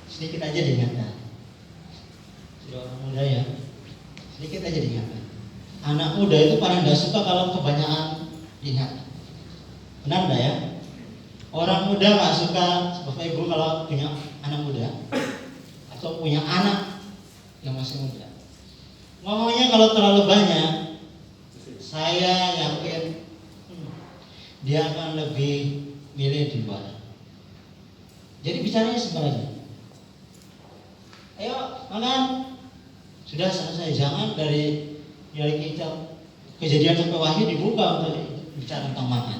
sedikit aja diingatkan. Sudah orang muda ya, sedikit aja diingatkan. Anak muda itu paling tidak suka kalau kebanyakan diingatkan. Benar enggak ya? Orang muda nggak suka, Bapak Ibu kalau punya anak muda atau punya anak yang masih muda. Ngomongnya kalau terlalu banyak, saya yakin dia akan lebih milih di luar. Jadi bicaranya sebenarnya, ayo makan, sudah selesai. Jangan dari kita kejadian sampai wahyu dibuka untuk bicara tentang makan.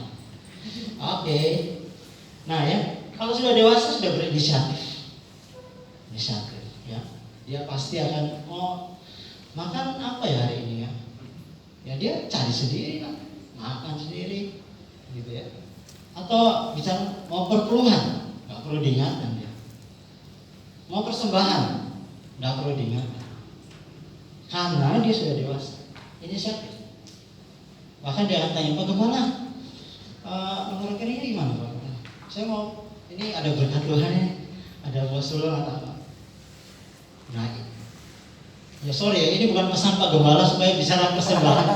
Oke. Nah ya, kalau sudah dewasa sudah berinisiatif, ya, dia pasti akan makan apa ya hari ini ya? Ya dia cari sendiri kan, makan sendiri, gitu ya. Atau bicara mau perpuluhan, nggak perlu diingatkan dia. Mau persembahan, nggak perlu diingatkan, karena dia sudah dewasa, inisiatif. Bahkan dia akan tanya, Pak Gembala, nomor rekeningnya gimana Pak? Saya mau, ini ada berkat Tuhan ya, ada bos sulung atau apa? Nah, ya sorry ya, ini bukan pesan Pak Gembala supaya bicara persembahan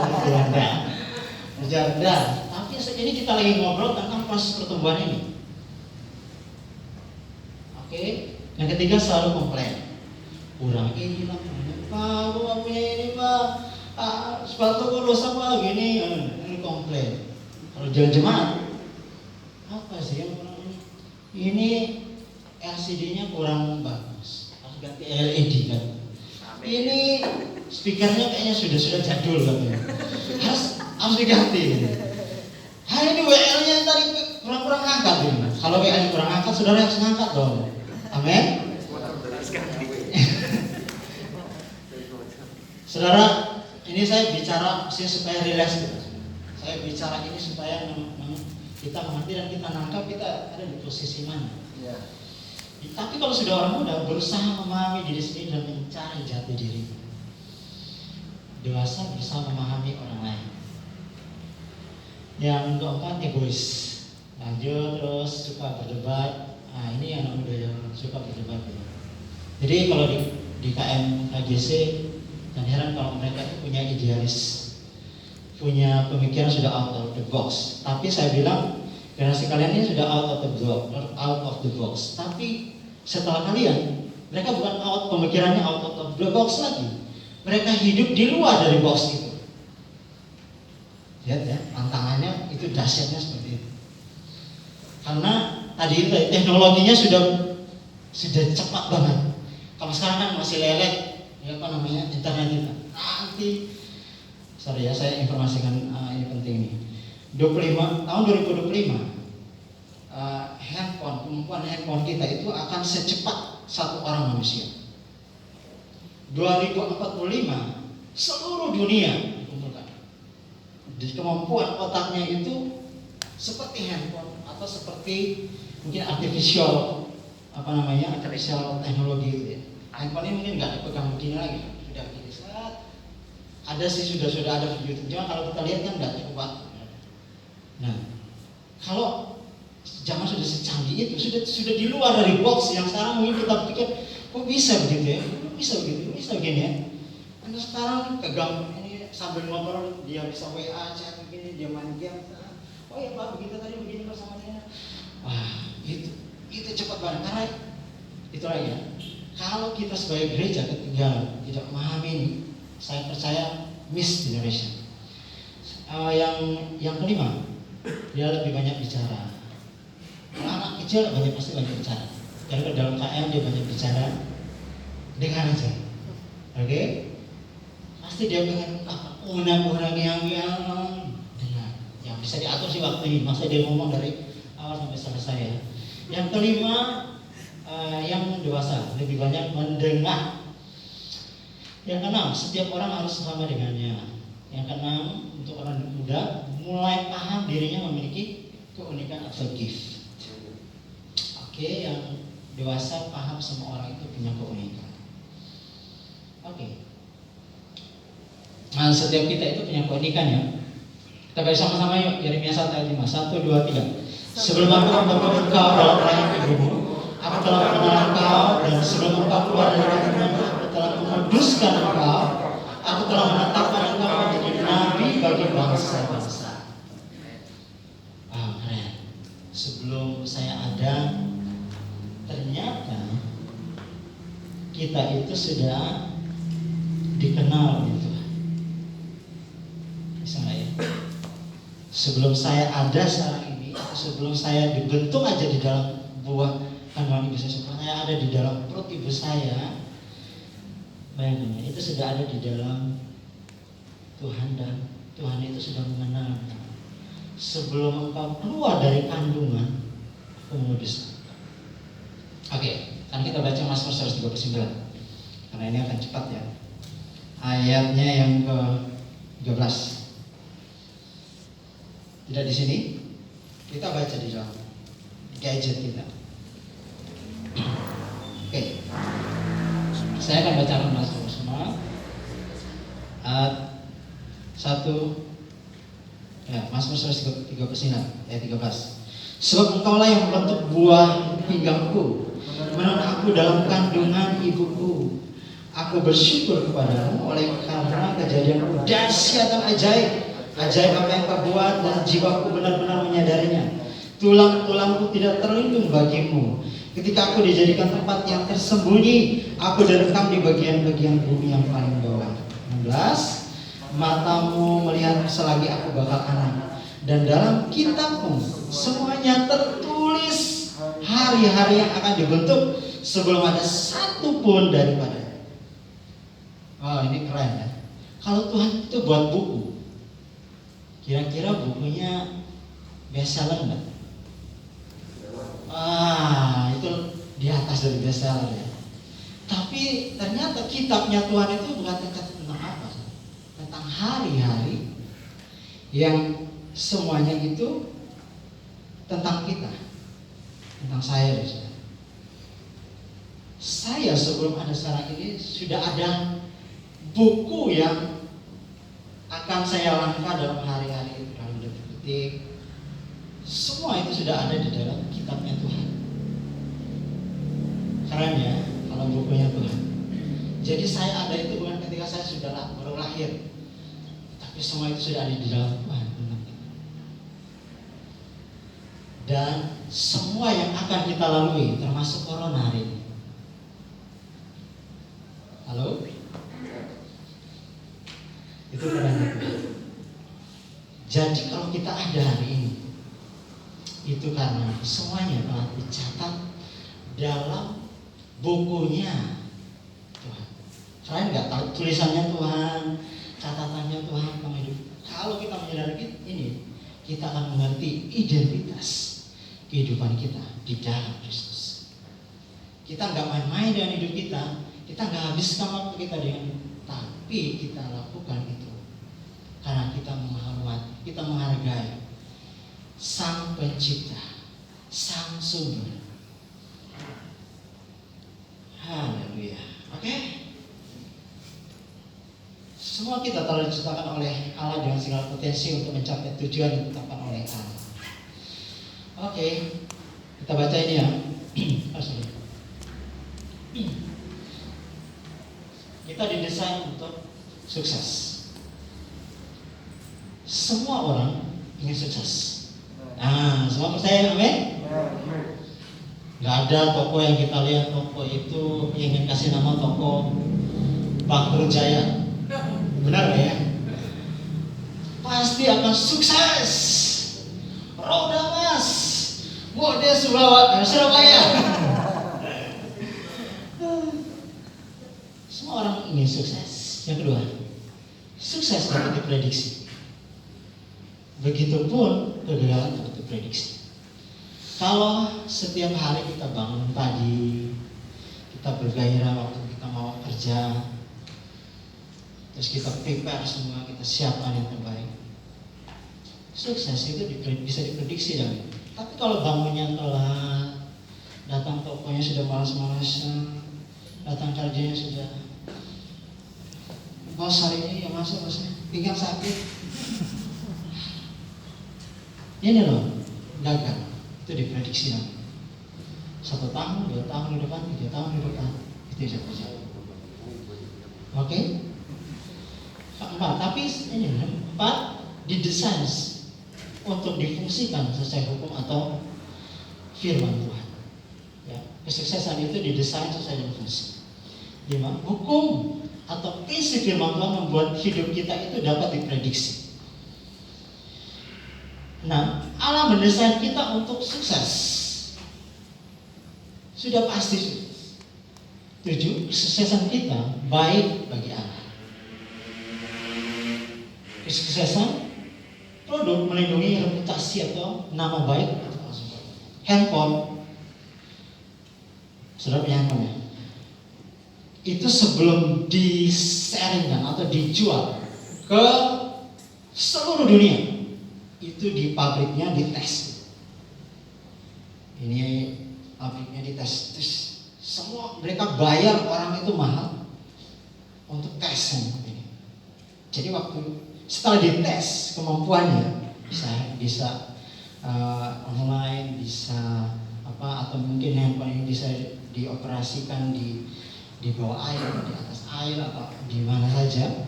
bercanda. Tapi ini kita lagi ngobrol tentang proses pertumbuhan ini. Oke, yang ketiga selalu komplain. Kurang ini lah, Pak, aku nggak punya ini Pak. Sepatu kok dosa Pak gini, ini komplain. Kalau jalan jemaat, apa sih yang kurang ini? Ini LCD-nya kurang bagus, harus ganti LED kan. Ini speakernya kayaknya sudah jadul katanya. Harus diganti. Ini WL-nya tadi kurang angkat ini. Kalau WL-nya kurang angkat, saudara harus ngangkat dong. Amin. Saudara, ini saya bicara supaya relax. Saya bicara ini supaya kita mengerti dan kita nangkap kita ada di posisi mana. Ya. Tapi kalau sudah orang muda berusaha memahami diri sendiri dan mencari jati diri. Dewasa berusaha memahami orang lain. Yang keempat egois. Lanjut terus suka berdebat. Nah ini anak muda yang suka berdebat. Jadi kalau di KM KGC, dan heran kalau mereka itu punya idealis, punya pemikiran sudah out of the box. Tapi saya bilang generasi kalian ini sudah out of the box. Tapi setelah kalian, mereka bukan pemikirannya out of the box lagi. Mereka hidup di luar dari box itu. Lihat ya, tantangannya itu dahsyatnya seperti itu. Karena tadi teknologinya sudah cepat banget. Kalau sekarang kan masih lelet, ya apa namanya, internet kita. Nanti, sorry ya, saya informasikan ini penting nih. 25 tahun 2025, kemampuan handphone kita itu akan secepat satu orang manusia. 2045 seluruh dunia dikumpulkan. Jadi kemampuan otaknya itu seperti handphone atau seperti mungkin artificial teknologi itu ya. Handphone ini mungkin nggak dipegang begini lagi, sudah begini saat ada sih sudah ada video itu. Cuma kalau kita lihat kan nggak cukup waktu. Nah, kalau zaman sudah secanggih itu, sudah di luar dari box yang sekarang mungkin kita pikir kok bisa begitu ya, bisa begini ya. Anda sekarang pegang ini sambil ngobrol, dia bisa WA, chat begini, dia main game. Oh ya Pak, begitu tadi begini bersama dia. Wah, itu cepat banget. Karena itu lagi ya. Kalau kita sebagai gereja ketinggalan, tidak memahami ini, saya percaya miss generation. Yang kelima, dia lebih banyak bicara. Kalau anak kecil pasti banyak bicara. Kalau dalam KM dia banyak bicara, dengar aja. Oke? Pasti dia pengen undang-undang yang dengar. Yang bisa diatur sih waktu ini. Masa dia ngomong dari awal sampai selesai ya. Yang kelima, yang dewasa lebih banyak mendengar. Yang keenam, setiap orang harus sama dengannya. Yang keenam, untuk orang muda mulai paham dirinya memiliki keunikan atau gift. Oke, yang dewasa paham semua orang itu punya keunikan. Oke. Nah, setiap kita itu punya keunikan ya. Kita baca sama-sama yuk, Yeremia 1 ayat 5. 1, 2, 3. Sebelum aku membentuk engkau dalam rahim ibumu, aku telah mengenal engkau, dan sebelum engkau keluar dari rahimmu, aku telah menguduskan engkau. Aku telah menetapkan engkau menjadi nabi bagi bangsa-bangsa. Keren. Sebelum saya ada, ternyata kita itu sudah dikenal oleh Tuhan. Bisa nggak ya? Sebelum saya ada sekarang ini, sebelum saya dibentuk aja di dalam buah kandungan ibu saya, sebelum saya ada di dalam perut ibu saya, bayangkan itu sudah ada di dalam Tuhan, dan Tuhan itu sudah mengenal. Sebelum engkau keluar dari kandungan, aku mengudus. Oke, kan kita baca Mazmur 139. Karena ini akan cepat ya. Ayatnya yang ke-13. Tidak di sini. Kita baca di dalam gadget kita. Oke. Saya akan bacakan Mazmur semua. Mazmur 139 ayat 13. Sebab engkaulah yang membentuk buah pinggangku, menenun aku dalam kandungan ibuku. Aku bersyukur kepadamu oleh karena kejadianmu dahsyat dan ajaib. Ajaib apa yang kau buat, dan jiwaku benar-benar menyadarinya. Tulang-tulangku tidak terlindung bagimu. Ketika aku dijadikan tempat yang tersembunyi, aku direkam di bagian-bagian bumi yang paling bawah. 16. Matamu melihat selagi aku bakal anak, dan dalam kitabmu semuanya tertulis hari-hari yang akan dibentuk sebelum ada satu pun daripada. Oh, ini keren ya. Kalau Tuhan itu buat buku, kira-kira bukunya bestseller enggak? Itu di atas dari bestseller ya. Tapi ternyata kitabnya Tuhan itu bukan tentang apa, tentang hari-hari yang semuanya itu tentang kita, tentang saya. Saya sebelum ada sekarang ini sudah ada buku yang akan saya langkah dalam hari-hari itu, dalam detik-detik. Semua itu sudah ada di dalam kitabnya Tuhan. Keren ya, kalau bukunya Tuhan. Jadi saya ada itu bukan ketika saya sudah baru lahir, tapi semua itu sudah ada di dalam Tuhan. Dan semua yang akan kita lalui, termasuk corona hari ini. Halo? Itu keren itu. Jadi kalau kita ada hari ini, itu karena semuanya telah dicatat dalam bukunya Keren nggak? Tulisannya Tuhan, catatannya Tuhan tentang hidup. Kalau kita menyadari ini, kita akan mengerti identitas kehidupan kita di dalam Kristus. Kita nggak main-main dengan hidup kita nggak habiskan waktu kita dengan, tapi kita lakukan itu karena kita menghormati, kita menghargai Sang Pencipta, Sang Sumber. Haleluya. Oke? Semua kita telah diciptakan oleh Allah dengan segala potensi untuk mencapai tujuan yang ditetapkan oleh Allah. Oke, kita baca ini ya. Kita didesain untuk sukses. Semua orang ingin sukses. Semua percaya, amin? Gak ada toko yang kita lihat toko itu ingin kasih nama toko Bangkrut Jaya. Benar gak ya? Pasti akan sukses. Roda Mas, model Surabaya. Semua orang ingin sukses. Yang kedua, sukses dapat diprediksi. Begitupun kegagalan dapat diprediksi. Kalau setiap hari kita bangun pagi, kita bergairah waktu kita mau kerja, terus kita prepare semua, kita siapkan yang terbaik, sukses itu bisa diprediksi dan. Tapi kalau bangunnya telat, datang tokonya sudah malas-malasan, datang kerjanya sudah, bos hari ini yang masuk bosnya pinggang sakit, ini loh gagal. Itu diprediksi nanti 1 tahun, 2 tahun ke depan, 3 tahun ke depan itu bisa terjadi. Oke? Tapi ini 4 didesain untuk difungsikan sesuai hukum atau firman Tuhan. Ya, kesuksesan itu didesain sesuai dengan fungsi. 5. Hukum atau prinsip firman Tuhan membuat hidup kita itu dapat diprediksi. Nah, Allah mendesain kita untuk sukses. Sudah pasti sukses. 7. Kesuksesan kita baik bagi Allah. Kesuksesan produk melindungi reputasi atau nama baik atau handphone. Saudara punya handphone ya? Itu sebelum disaringkan atau dijual ke seluruh dunia, itu di pabriknya dites. Ini pabriknya dites, terus semua mereka bayar orang itu mahal untuk tes ini. Jadi waktu setelah dites kemampuannya bisa online, bisa apa, atau mungkin handphone ini bisa dioperasikan di bawah air, di atas air atau di mana saja,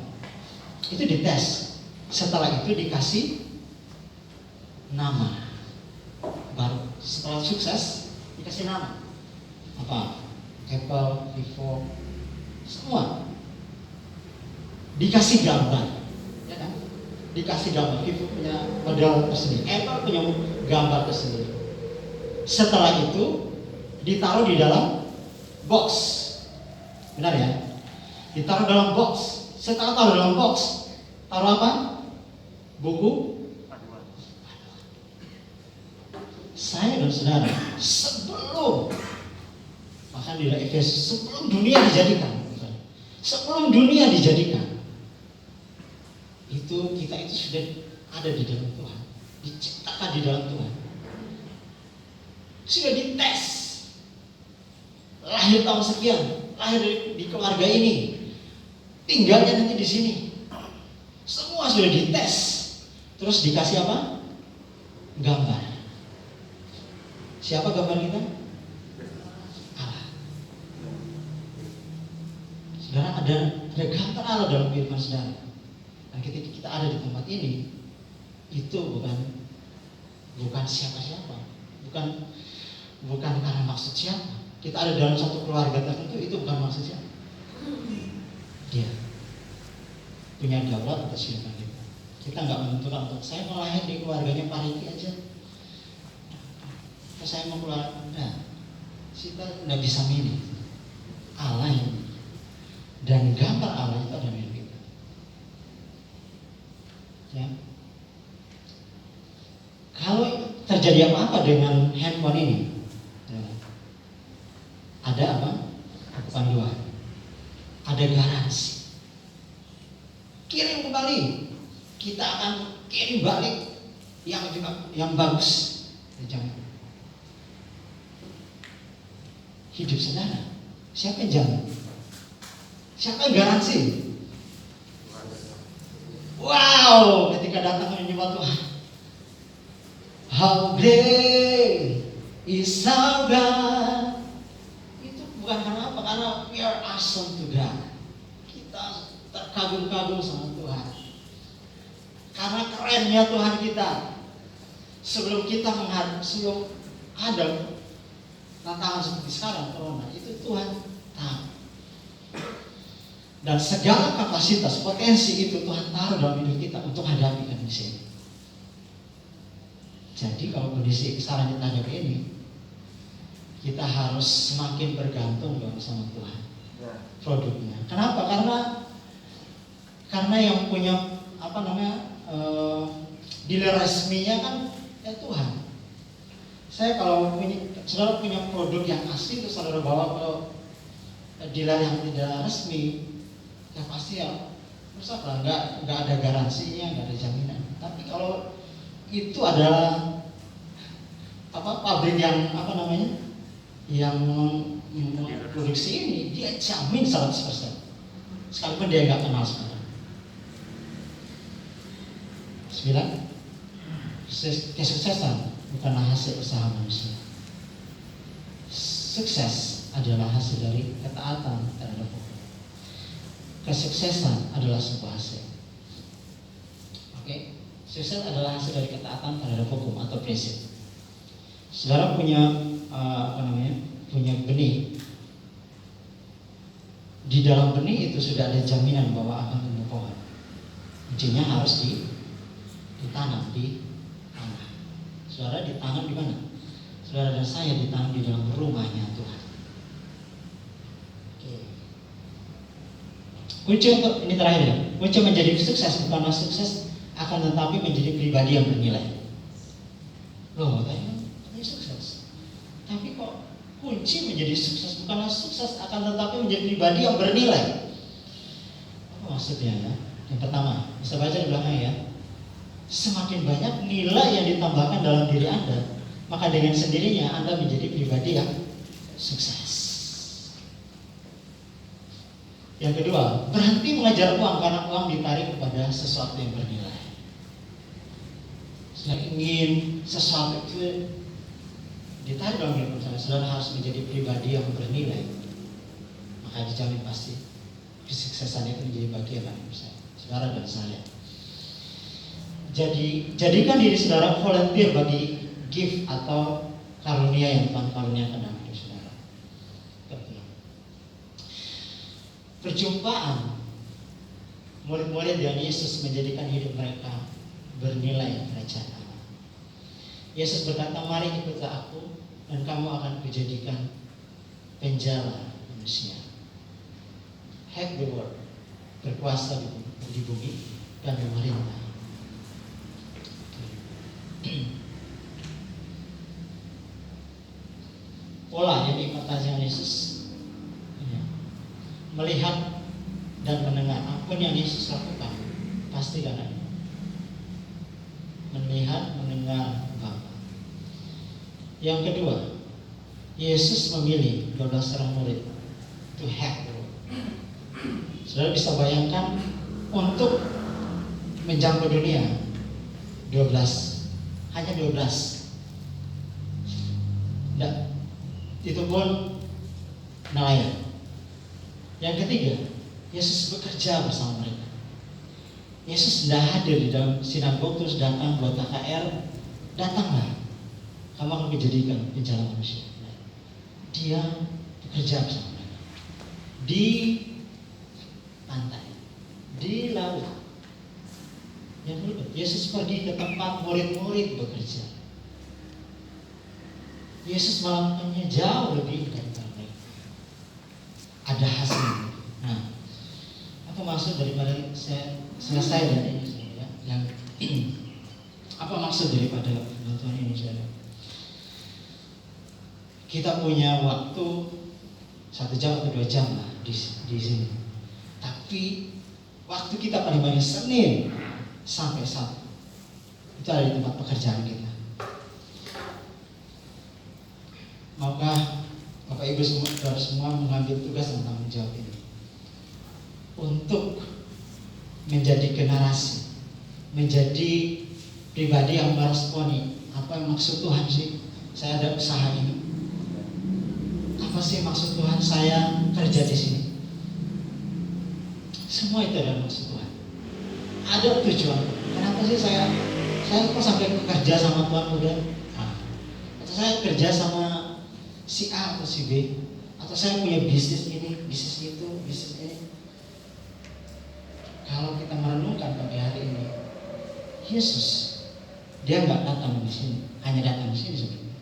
itu dites. Setelah itu dikasih nama baru. Setelah sukses dikasih nama apa? Apple, Vivo, semua dikasih gambar, ya kan? Dikasih gambar. Vivo punya model tersendiri, Apple punya gambar tersendiri. Setelah itu ditaruh di dalam box, benar ya? Ditaruh dalam box. Setelah taruh dalam box, taruh apa? Buku. Saya dan saudara, sebelum, bahkan di Efesus, sebelum dunia dijadikan, itu kita itu sudah ada di dalam Tuhan, diciptakan di dalam Tuhan, sudah dites, lahir tahun sekian, lahir di keluarga ini, tinggalnya nanti di sini, semua sudah dites, terus dikasih apa? Gambar. Siapa gambar kita? Allah. Saudara, ada gambar Allah dalam kehidupan saudara. Dan ketika kita ada di tempat ini, itu bukan siapa-siapa, bukan karena maksud siapa. Kita ada dalam satu keluarga tertentu, itu bukan maksud siapa. Dia punya daulat atas kehidupan kita. Kita nggak menentukan untuk saya mau lahir di keluarganya Pak Riki aja. Saya mau keluar, kita nggak bisa milih. Allah yang milih. Dan gambar Allah itu ada milik kita. Ya. Kalau terjadi apa-apa dengan handphone ini, ya, ada apa? Panduan. Ada garansi. Kirim kembali, kita akan kirim balik yang bagus. Jangan. Hidup saudara, siapa yang jamin? Siapa yang garansi? Wow, ketika datang menyembah Tuhan, how great is our God. Itu bukan karena apa? Karena we are awesome to God. Kita terkagum-kagum sama Tuhan. Karena kerennya Tuhan kita. Sebelum kita sebelum ada tantangan seperti sekarang corona, itu Tuhan tahu. Dan segala kapasitas, potensi itu Tuhan taruh dalam hidup kita untuk hadapi kondisi ini. Jadi kalau kondisi sekarang kita hadapi ini, kita harus semakin bergantung sama Tuhan. Produknya. Kenapa? Karena yang punya dealer resminya kan ya Tuhan. Saya kalau saudara punya produk yang asli terus saudara bawa ke dealer yang tidak resmi, ya pasti ya rusak lah, nggak ada garansinya, nggak ada jaminan. Tapi kalau itu adalah pabrik yang yang memproduksi ini, dia jamin 100%, sekalipun dia nggak kenal sekarang. 9. Kesuksesan bukanlah hasil usaha manusia. Sukses adalah hasil dari ketaatan terhadap hukum. Kesuksesan adalah sebuah hasil. Oke, sukses adalah hasil dari ketaatan terhadap hukum atau prinsip. Saudara punya punya benih. Di dalam benih itu sudah ada jaminan bahwa akan tumbuh pohon. Intinya harus ditanam di tanah. Saudara ditanam di mana? Saudara dan saya ditanam di dalam rumahnya Tuhan. Oke. Kunci untuk ini terakhir ya. Kunci menjadi sukses bukanlah sukses, akan tetapi menjadi pribadi yang bernilai. Loh, katanya sukses. Tapi kok kunci menjadi sukses bukanlah sukses, akan tetapi menjadi pribadi yang bernilai. Apa maksudnya ya? Yang pertama, bisa baca di belakang ya. Semakin banyak nilai yang ditambahkan dalam diri Anda, maka dengan sendirinya Anda menjadi pribadi yang sukses. Yang kedua, berhenti mengejar uang karena uang ditarik kepada sesuatu yang bernilai. Saudara ingin sesuatu itu ditarik dalam hidup saudara harus menjadi pribadi yang bernilai, maka dijamin pasti kesuksesan itu menjadi bagian dari hidup saudara dan saya. Jadi jadikan diri saudara volunteer bagi gift atau karunia yang Tuhan karuniakan dalam hidup saudara. Perjumpaan murid-murid dengan Yesus menjadikan hidup mereka bernilai kerajaan Allah. Yesus berkata, mari ikutlah aku dan kamu akan kujadikan penjala manusia. Have the word, berkuasa di bumi dan memerintah. Pola yang diikutkan Yesus, melihat dan mendengar apapun yang Yesus lakukan, pasti karena melihat, mendengar Bapa. Yang kedua, Yesus memilih 12 orang murid to have the word. Saudara bisa bayangkan untuk menjangkau dunia 12. Hanya 12. Tidak. Itu pun nelayan. Yang ketiga, Yesus bekerja bersama mereka. Yesus tidak hadir di dalam sinagog terus datang buat KKR. Datanglah, kamu akan dijadikan penjala manusia. Dia bekerja bersama mereka di pantai, di laut. Yang kedua, Yesus pergi ke tempat murid-murid bekerja. Yesus melakukannya jauh lebih dari mereka. Ada hasil. Nah, maksud daripada saya selesai dari ini, saudara? Yang apa maksud daripada bantuan ini, saudara? Kita punya waktu 1 jam atau 2 jam lah di sini. Tapi waktu kita paling banyak Senin sampai Sabtu itu ada di tempat pekerjaan kita. Maka Bapak Ibu semua mengambil tugas dan tanggung jawab ini untuk menjadi generasi, menjadi pribadi yang meresponi apa yang maksud Tuhan sih saya ada usaha ini. Apa sih maksud Tuhan saya kerja di sini? Semua itu adalah maksud Tuhan. Ada tujuan. Kenapa sih saya kok sampai kerja sama Tuhan udah? Atau saya kerja sama si A atau si B? Atau saya punya bisnis ini, bisnis itu, bisnis ini? Kalau kita merenungkan pagi hari ini, Yesus dia nggak datang di sini, hanya datang di sini sebenarnya,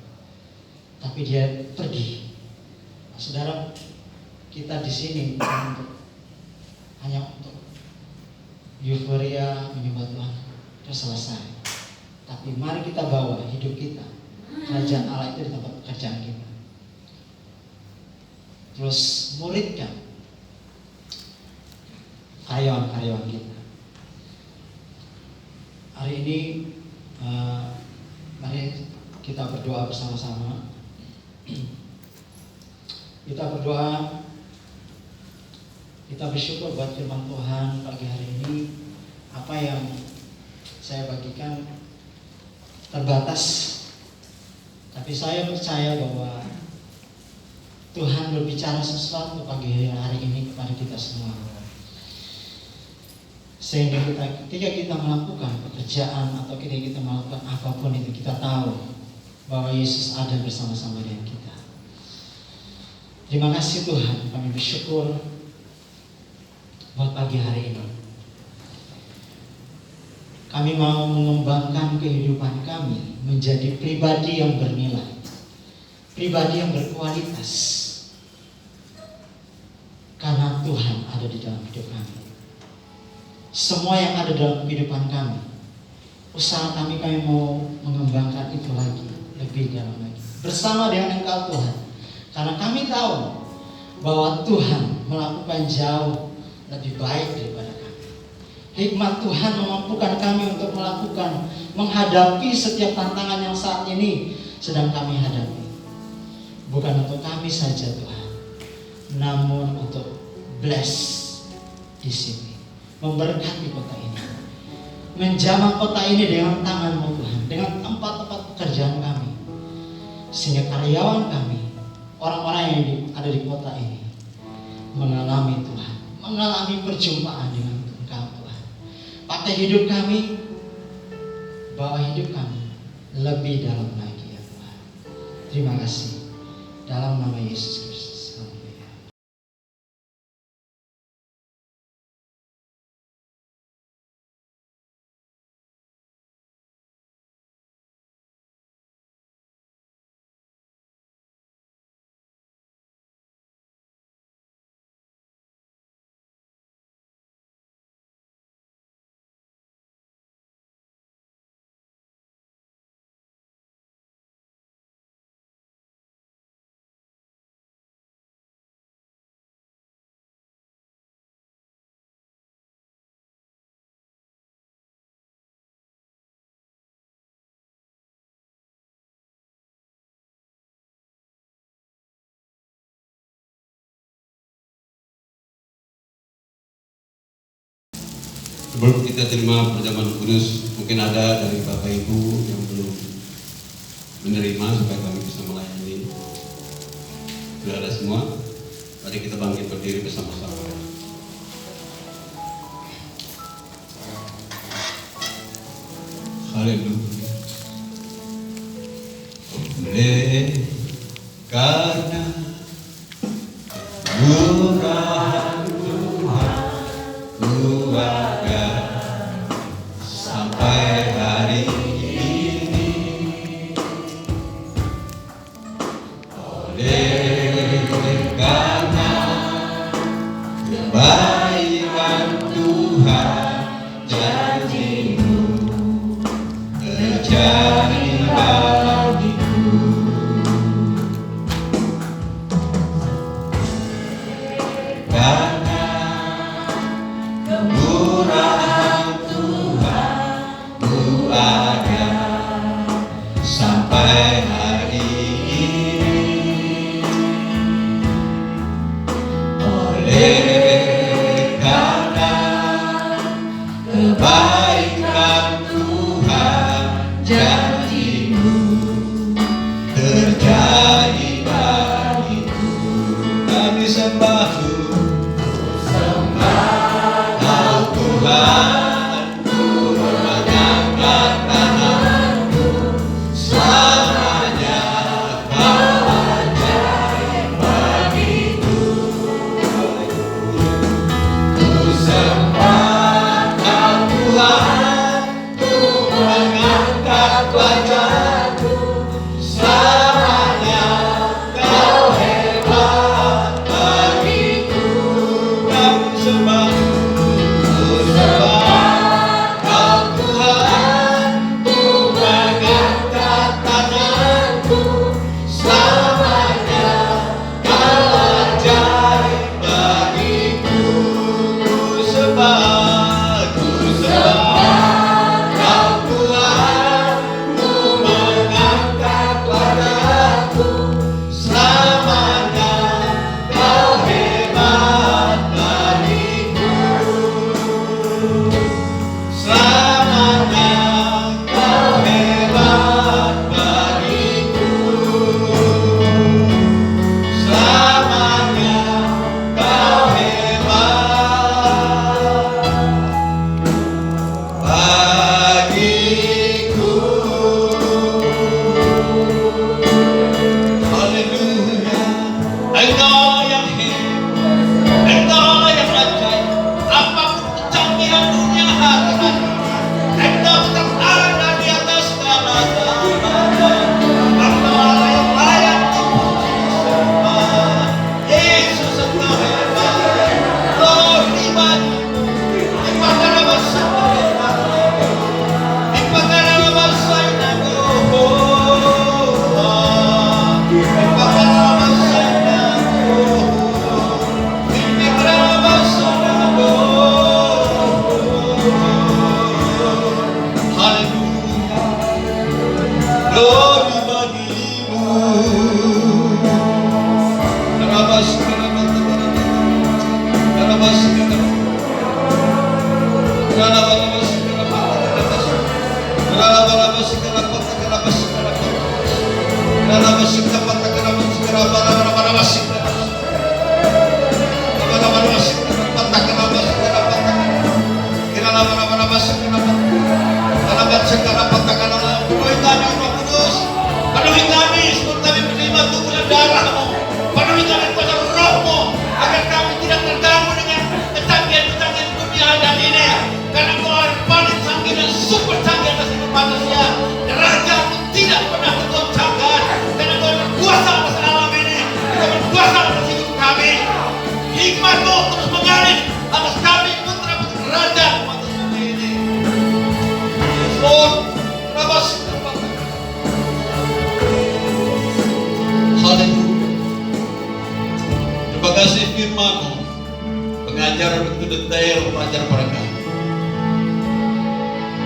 tapi dia pergi. Saudara, kita di sini hanya untuk euforia menyembah Tuhan itu selesai. Tapi mari kita bawa hidup kita, kerajaan Allah itu di tempat pekerjaan kita. Terus muridkan karyawan-karyawan kita. Hari ini mari kita berdoa bersama-sama. Kita berdoa, kita bersyukur buat firman Tuhan pagi hari ini. Apa yang saya bagikan terbatas, tapi saya percaya bahwa Tuhan berbicara sesuatu pagi hari ini kepada kita semua. Sehingga ketika kita melakukan pekerjaan atau ketika kita melakukan apapun itu, kita tahu bahwa Yesus ada bersama-sama dengan kita. Terima kasih Tuhan, kami bersyukur buat pagi hari ini. Kami mau mengembangkan kehidupan kami menjadi pribadi yang bernilai, pribadi yang berkualitas, karena Tuhan ada di dalam hidup kami. Semua yang ada dalam kehidupan kami, usaha kami mau mengembangkan itu lagi, lebih dalam lagi, bersama dengan Engkau Tuhan. Karena kami tahu bahwa Tuhan melakukan jauh lebih baik daripada kami. Hikmat Tuhan memampukan kami untuk menghadapi setiap tantangan yang saat ini sedang kami hadapi. Bukan untuk kami saja Tuhan, namun untuk bless di sini, memberkati kota ini, menjamah kota ini dengan tangan-Mu Tuhan, dengan tempat-tempat pekerjaan kami, sehingga karyawan kami, orang-orang yang ada di kota ini mengalami Tuhan, mengalami perjumpaan dengan Engkau Tuhan. Pakai hidup kami, bawa hidup kami lebih dalam lagi ya Tuhan. Terima kasih dalam nama Yesus Kristus. Haleluya. Sebelum kita terima perjamuan kudus, mungkin ada dari Bapak Ibu yang belum menerima supaya kami bisa melayani. Sudah ada semua? Mari kita bangkit berdiri bersama-sama. Haleluya. Oleh karena murah Tuhan keluarga sampai hari ini, oleh karena kebaikan kemurahan Tuhan ku ada sampai hari ini. Oleh karena kebaikan Tuhan, janji-Mu terjadi bagiku. Kami sembah-Mu, Kau Tuhan, Ku mengangkat tanganku, selamanya Kau ajaib bagiku. Ku sembah Kau Tuhan, Ku mengangkat wajahku, selamanya Kau hebat bagiku. Kami sembah, ku sembah Kau Tuhan, Ku mengangkat tanganku, selamanya Kau ajaib bagiku. Ku sembah Kau Tuhan, Ku mengangkat wajahku, selamanya Kau hebat bagiku. Selamanya Kau hebat bagiku. Selamanya Kau hebat bagiku. Haleluya. Engkau yang hebat, Engkau yang ajaib. Apapun kecanggihan dunia hari ini, Engkau tetap ada di atas segala-galanya. Engkau Allah yang layak dipuji disembah. Yesus, Engkau hebat. Roh di bagimu, di pangkala bahasa hebat. Di pangkala bahasa inago. Di pangkala bahasa inago. Di pangkala bahasa inago. Haleluya. Glory bagimu. Karabas, karabas, karabas, karabas, penuhi kami sebelum kami menerima tubuh dan darah-Mu. Penuhi kami kuasa Roh-Mu agar kami tidak terganggu dengan kecanggihan-kecanggihan dunia dan ini. Karena Engkau yang paling canggih dan super canggih atas hidup manusia. Raja-Mu tidak pernah tergoncangkan. Karena Engkau berkuasa atas alam ini. Engkau berkuasa atas hidup kami. Hikmat-Mu terus mengalir atas kami putra-putri Raja atas bumi ini. Yes, Lord. Haleluya. Terima kasih firman-Mu, pengajaran begitu detail mengajar pada kami.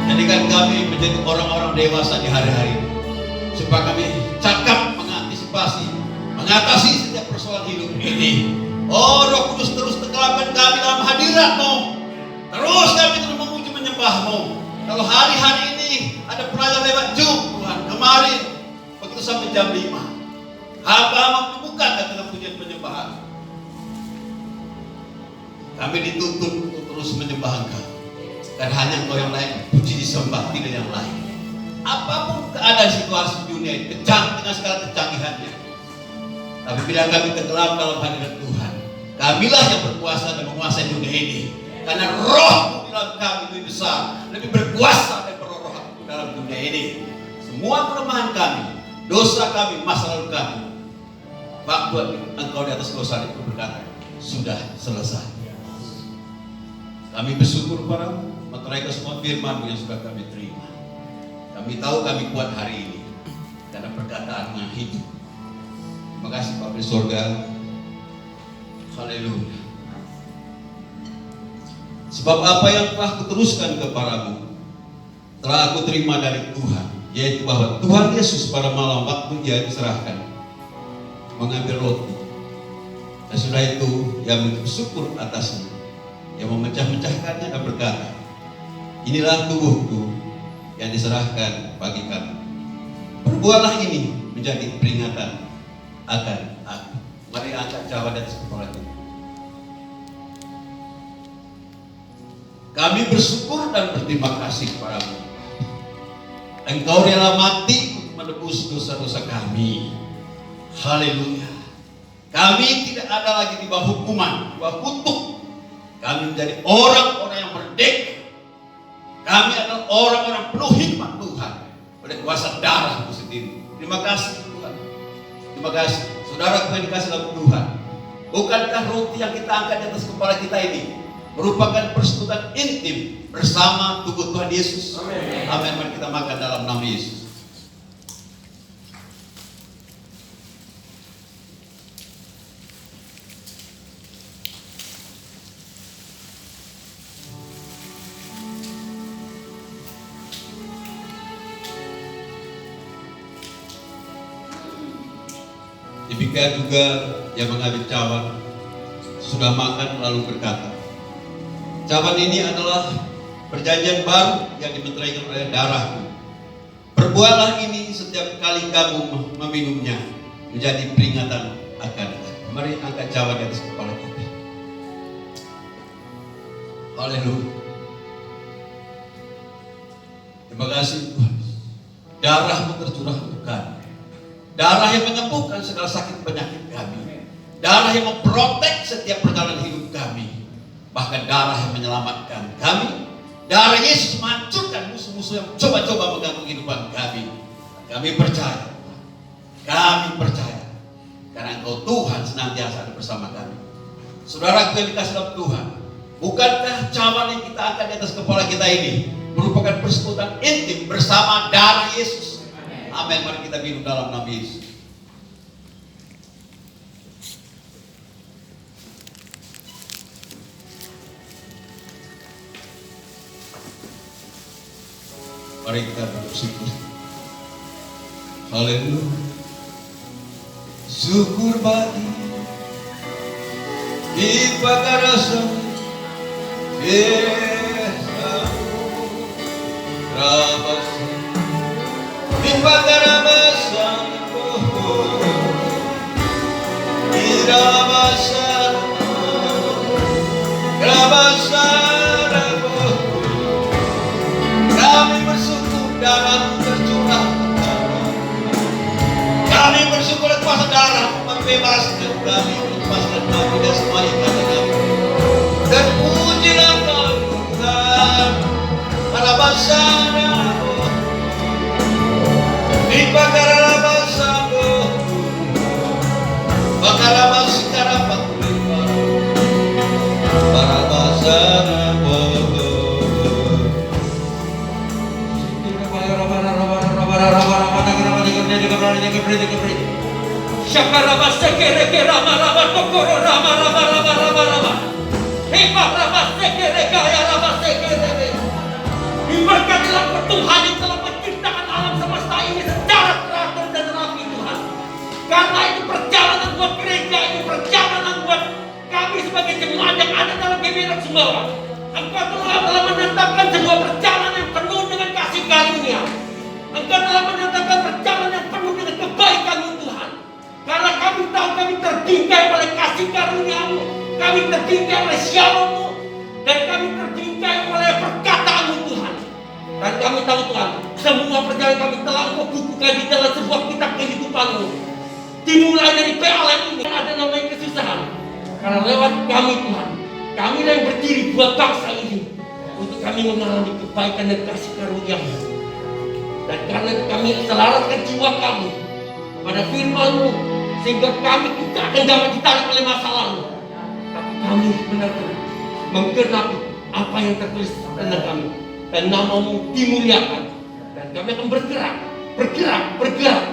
Jadikan kami menjadi orang-orang dewasa di hari-hari ini, supaya kami cakap mengantisipasi, mengatasi setiap persoalan hidup ini. Oh Roh Kudus, terus tenggelamkan kami dalam hadirat-Mu. Terus kami terus memuji menyembah-Mu. Kalau hari-hari ini ada pelajar lewat Zoom, Tuhan, kemarin begitu sampai jam 5, hamba-Mu dibuka dalam pujian penyembahan. Kami dituntut untuk terus menyembah Engkau. Dan hanya Engkau yang layak puji disembah, tidak yang lain. Apapun keadaan situasi dunia ini, kejang dengan segala kecanggihannya. Tapi bila kami tenggelam dalam hadirat Tuhan, kamilah yang berkuasa dan menguasai dunia ini. Karena Roh-Mu dalam kami lebih besar, lebih berkuasa daripada roh dalam dunia ini. Semua kelemahan kami, dosa kami, masa lalu kami, waktu Engkau di atas dosa itu berkata, sudah selesai. Kami bersyukur padamu, meteraikan semua firman yang sudah kami terima. Kami tahu kami kuat hari ini karena perkataan yang hidup. Terima kasih Bapa di surga. Haleluya. Sebab apa yang telah kuteruskan kepadamu telah aku terima dari Tuhan, yaitu bahwa Tuhan Yesus pada malam waktu Ia diserahkan mengambil roti, dan sudah itu Ia bersyukur atasnya, Ia memecah-mecahkannya dan berkata, inilah tubuhku yang diserahkan bagi kamu. Perbuatlah ini menjadi peringatan akan aku. Mari angkat jawab di atas kepala kita. Kami bersyukur dan berterima kasih kepadamu. Engkau rela mati untuk menebus dosa-dosa kami. Haleluya. Kami tidak ada lagi di bawah hukuman, di bawah kutuk. Kami menjadi orang-orang yang merdeka. Kami adalah orang-orang penuh hikmat Tuhan oleh kuasa darah-Mu sendiri. Terima kasih Tuhan. Terima kasih. Saudara yang dikasih dalam Tuhan. Bukankah roti yang kita angkat di atas kepala kita ini merupakan persekutuan intim bersama tubuh Tuhan Yesus? Amin. Amin. Mari kita makan dalam nama Yesus. Demikian juga yang mengambil cawan sudah makan lalu berkata, cawan ini adalah perjanjian baru yang dimeteraikan oleh darahku. Perbuatlah ini setiap kali kamu meminumnya menjadi peringatan akan aku. Mari angkat cawan di atas kepala kita. Haleluya. Terima kasih Tuhan. Darah-Mu tercurah untuk kami. Darah yang menyembuhkan segala sakit penyakit kami. Darah yang memprotek setiap perjalanan hidup kami. Bahkan darah yang menyelamatkan kami. Darah Yesus menghancurkan musuh-musuh yang coba-coba mengganggu kehidupan kami. Kami percaya. Kami percaya. Karena Engkau Tuhan senantiasa ada bersama kami. Saudaraku yang dikasih dalam Tuhan, bukankah cawan yang kita angkat di atas kepala kita ini merupakan persekutuan intim bersama darah Yesus? Amin. Mari kita minum dalam nama Yesus. Mari kita bersyukur. Haleluya. Syukur bagi ibadah rasa Rabas ibadah rasa kami bersyukur darah-Mu tercurah. Kami bersyukur kuasa darah membebaskan kami, melepaskan kami dari semua ikatan kami. Dan pujilah Kau Tuhan, para bangsa di bagara bangsa bakara masikara pakulipa para bangsa Diberkatilah Tuhan yang telah menciptakan alam semesta ini secara teratur dan rapi Tuhan. Karena itu perjalanan buat gereja, itu perjalanan buat kami sebagai jemaat yang ada dalam GBI Sumbawa. Engkau telah menetapkan sebuah perjalanan yang penuh dengan kasih karunia. Engkau telah menetapkan perjalanan yang penuh dengan kebaikan-Mu Tuhan. Karena kami tahu kami tertinggai oleh kasih karunia-Mu, kami tertinggai oleh shalom-Mu, dan kami tertinggai oleh perkataan-Mu Tuhan. Dan kami tahu Tuhan, semua perjalanan kami telah Engkau bukukan di dalam sebuah kitab kehidupan-Mu. Dimulai dari PLN ini ada namanya kesusahan. Karena lewat kami Tuhan, kami yang berdiri buat bangsa ini, untuk kami mengalami kebaikan dan kasih karunia-Mu. Dan karena kami selaraskan jiwa kami pada firman-Mu, sehingga kami tidak akan dapat ditarik oleh masa lalu. Tapi kami benar-benar menggenapi apa yang tertulis tentang kami. Dan nama-Mu dimuliakan. Dan kami akan bergerak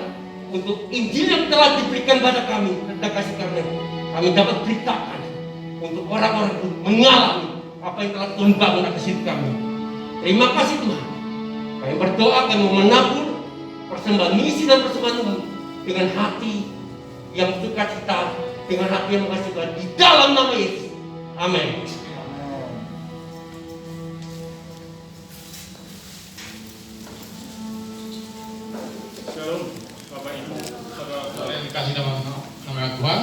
untuk Injil yang telah diberikan pada kami tentang kasih karunia. Kami dapat beritakan untuk orang-orang mengalami apa yang telah Tuhan bangun atas hidup kami. Terima kasih Tuhan. Kami berdoa, kami mau menabur persembahan misi dan persembahan umum dengan hati yang sukacita, dengan hati yang mengasihi Tuhan di dalam nama Yesus. Amin. Shalom, Bapak Ibu, saudara-saudara yang dikasih nama Tuhan.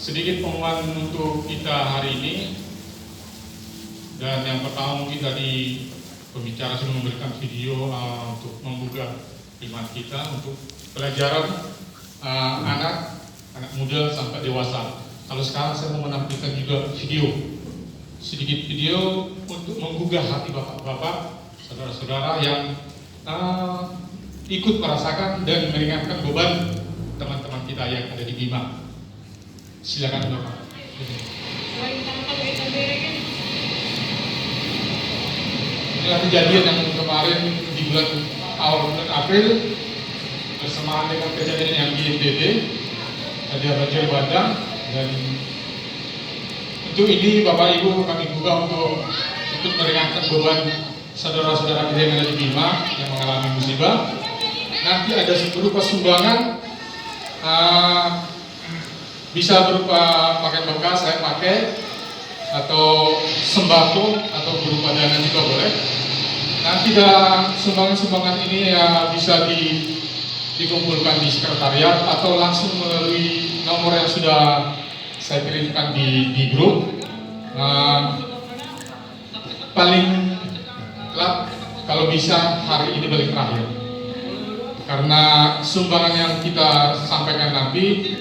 Sedikit pengumuman untuk kita hari ini. Dan yang pertama mungkin tadi pembicara sudah memberikan video untuk menggugah iman kita untuk pelajaran anak muda sampai dewasa. Kalau sekarang saya mau menampilkan juga sedikit video untuk menggugah hati bapak-bapak, saudara-saudara yang ikut merasakan dan meringankan beban teman-teman kita yang ada di Bima. Silakan Bapak. Inilah kejadian yang kemarin di awal bulan April bersamaan dengan kejadian yang di NTT, ada banjir bandang, dan untuk ini Bapak Ibu kami juga untuk ikut meringankan beban saudara-saudara kita yang ada di Bima yang mengalami musibah. Nanti ada berupa sumbangan, bisa berupa pakaian bekas saya pakai, atau sembako, atau berupa dana juga boleh. Nanti sumbangan-sumbangan ini ya bisa dikumpulkan di sekretariat atau langsung melalui nomor yang sudah saya kirimkan di grup. Paling telat kalau bisa hari ini paling terakhir, karena sumbangan yang kita sampaikan nanti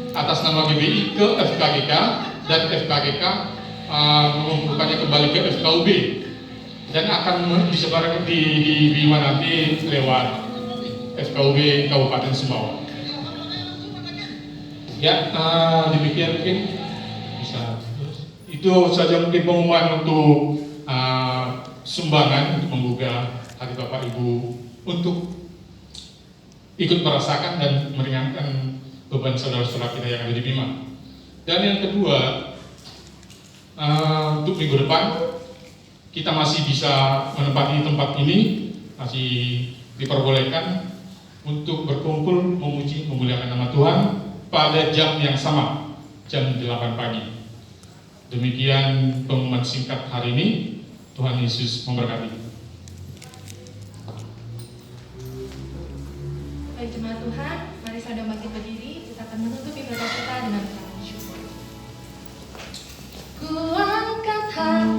atas nama GBI ke FKGK, dan FKGK mengumpulkannya kembali ke FKUB dan akan disebarkan di Bima nanti lewat FKUB Kabupaten Sumbawa. Ya, demikian mungkin bisa. Itu saja mungkin pengumuman untuk sumbangan untuk menggugah hati Bapak Ibu untuk ikut merasakan dan meringankan beban saudara-saudara kita yang ada di Bima. Dan yang kedua, untuk minggu depan kita masih bisa menempati tempat ini, masih diperbolehkan untuk berkumpul memuji memuliakan nama Tuhan pada jam yang sama, jam 8 pagi. Demikian pengumuman singkat hari ini. Tuhan Yesus memberkati. Baik jemaat Tuhan, mari saudara bangkit berdiri, kita akan menutup ibadah kita dengan ucapan syukur. Ku angkat hati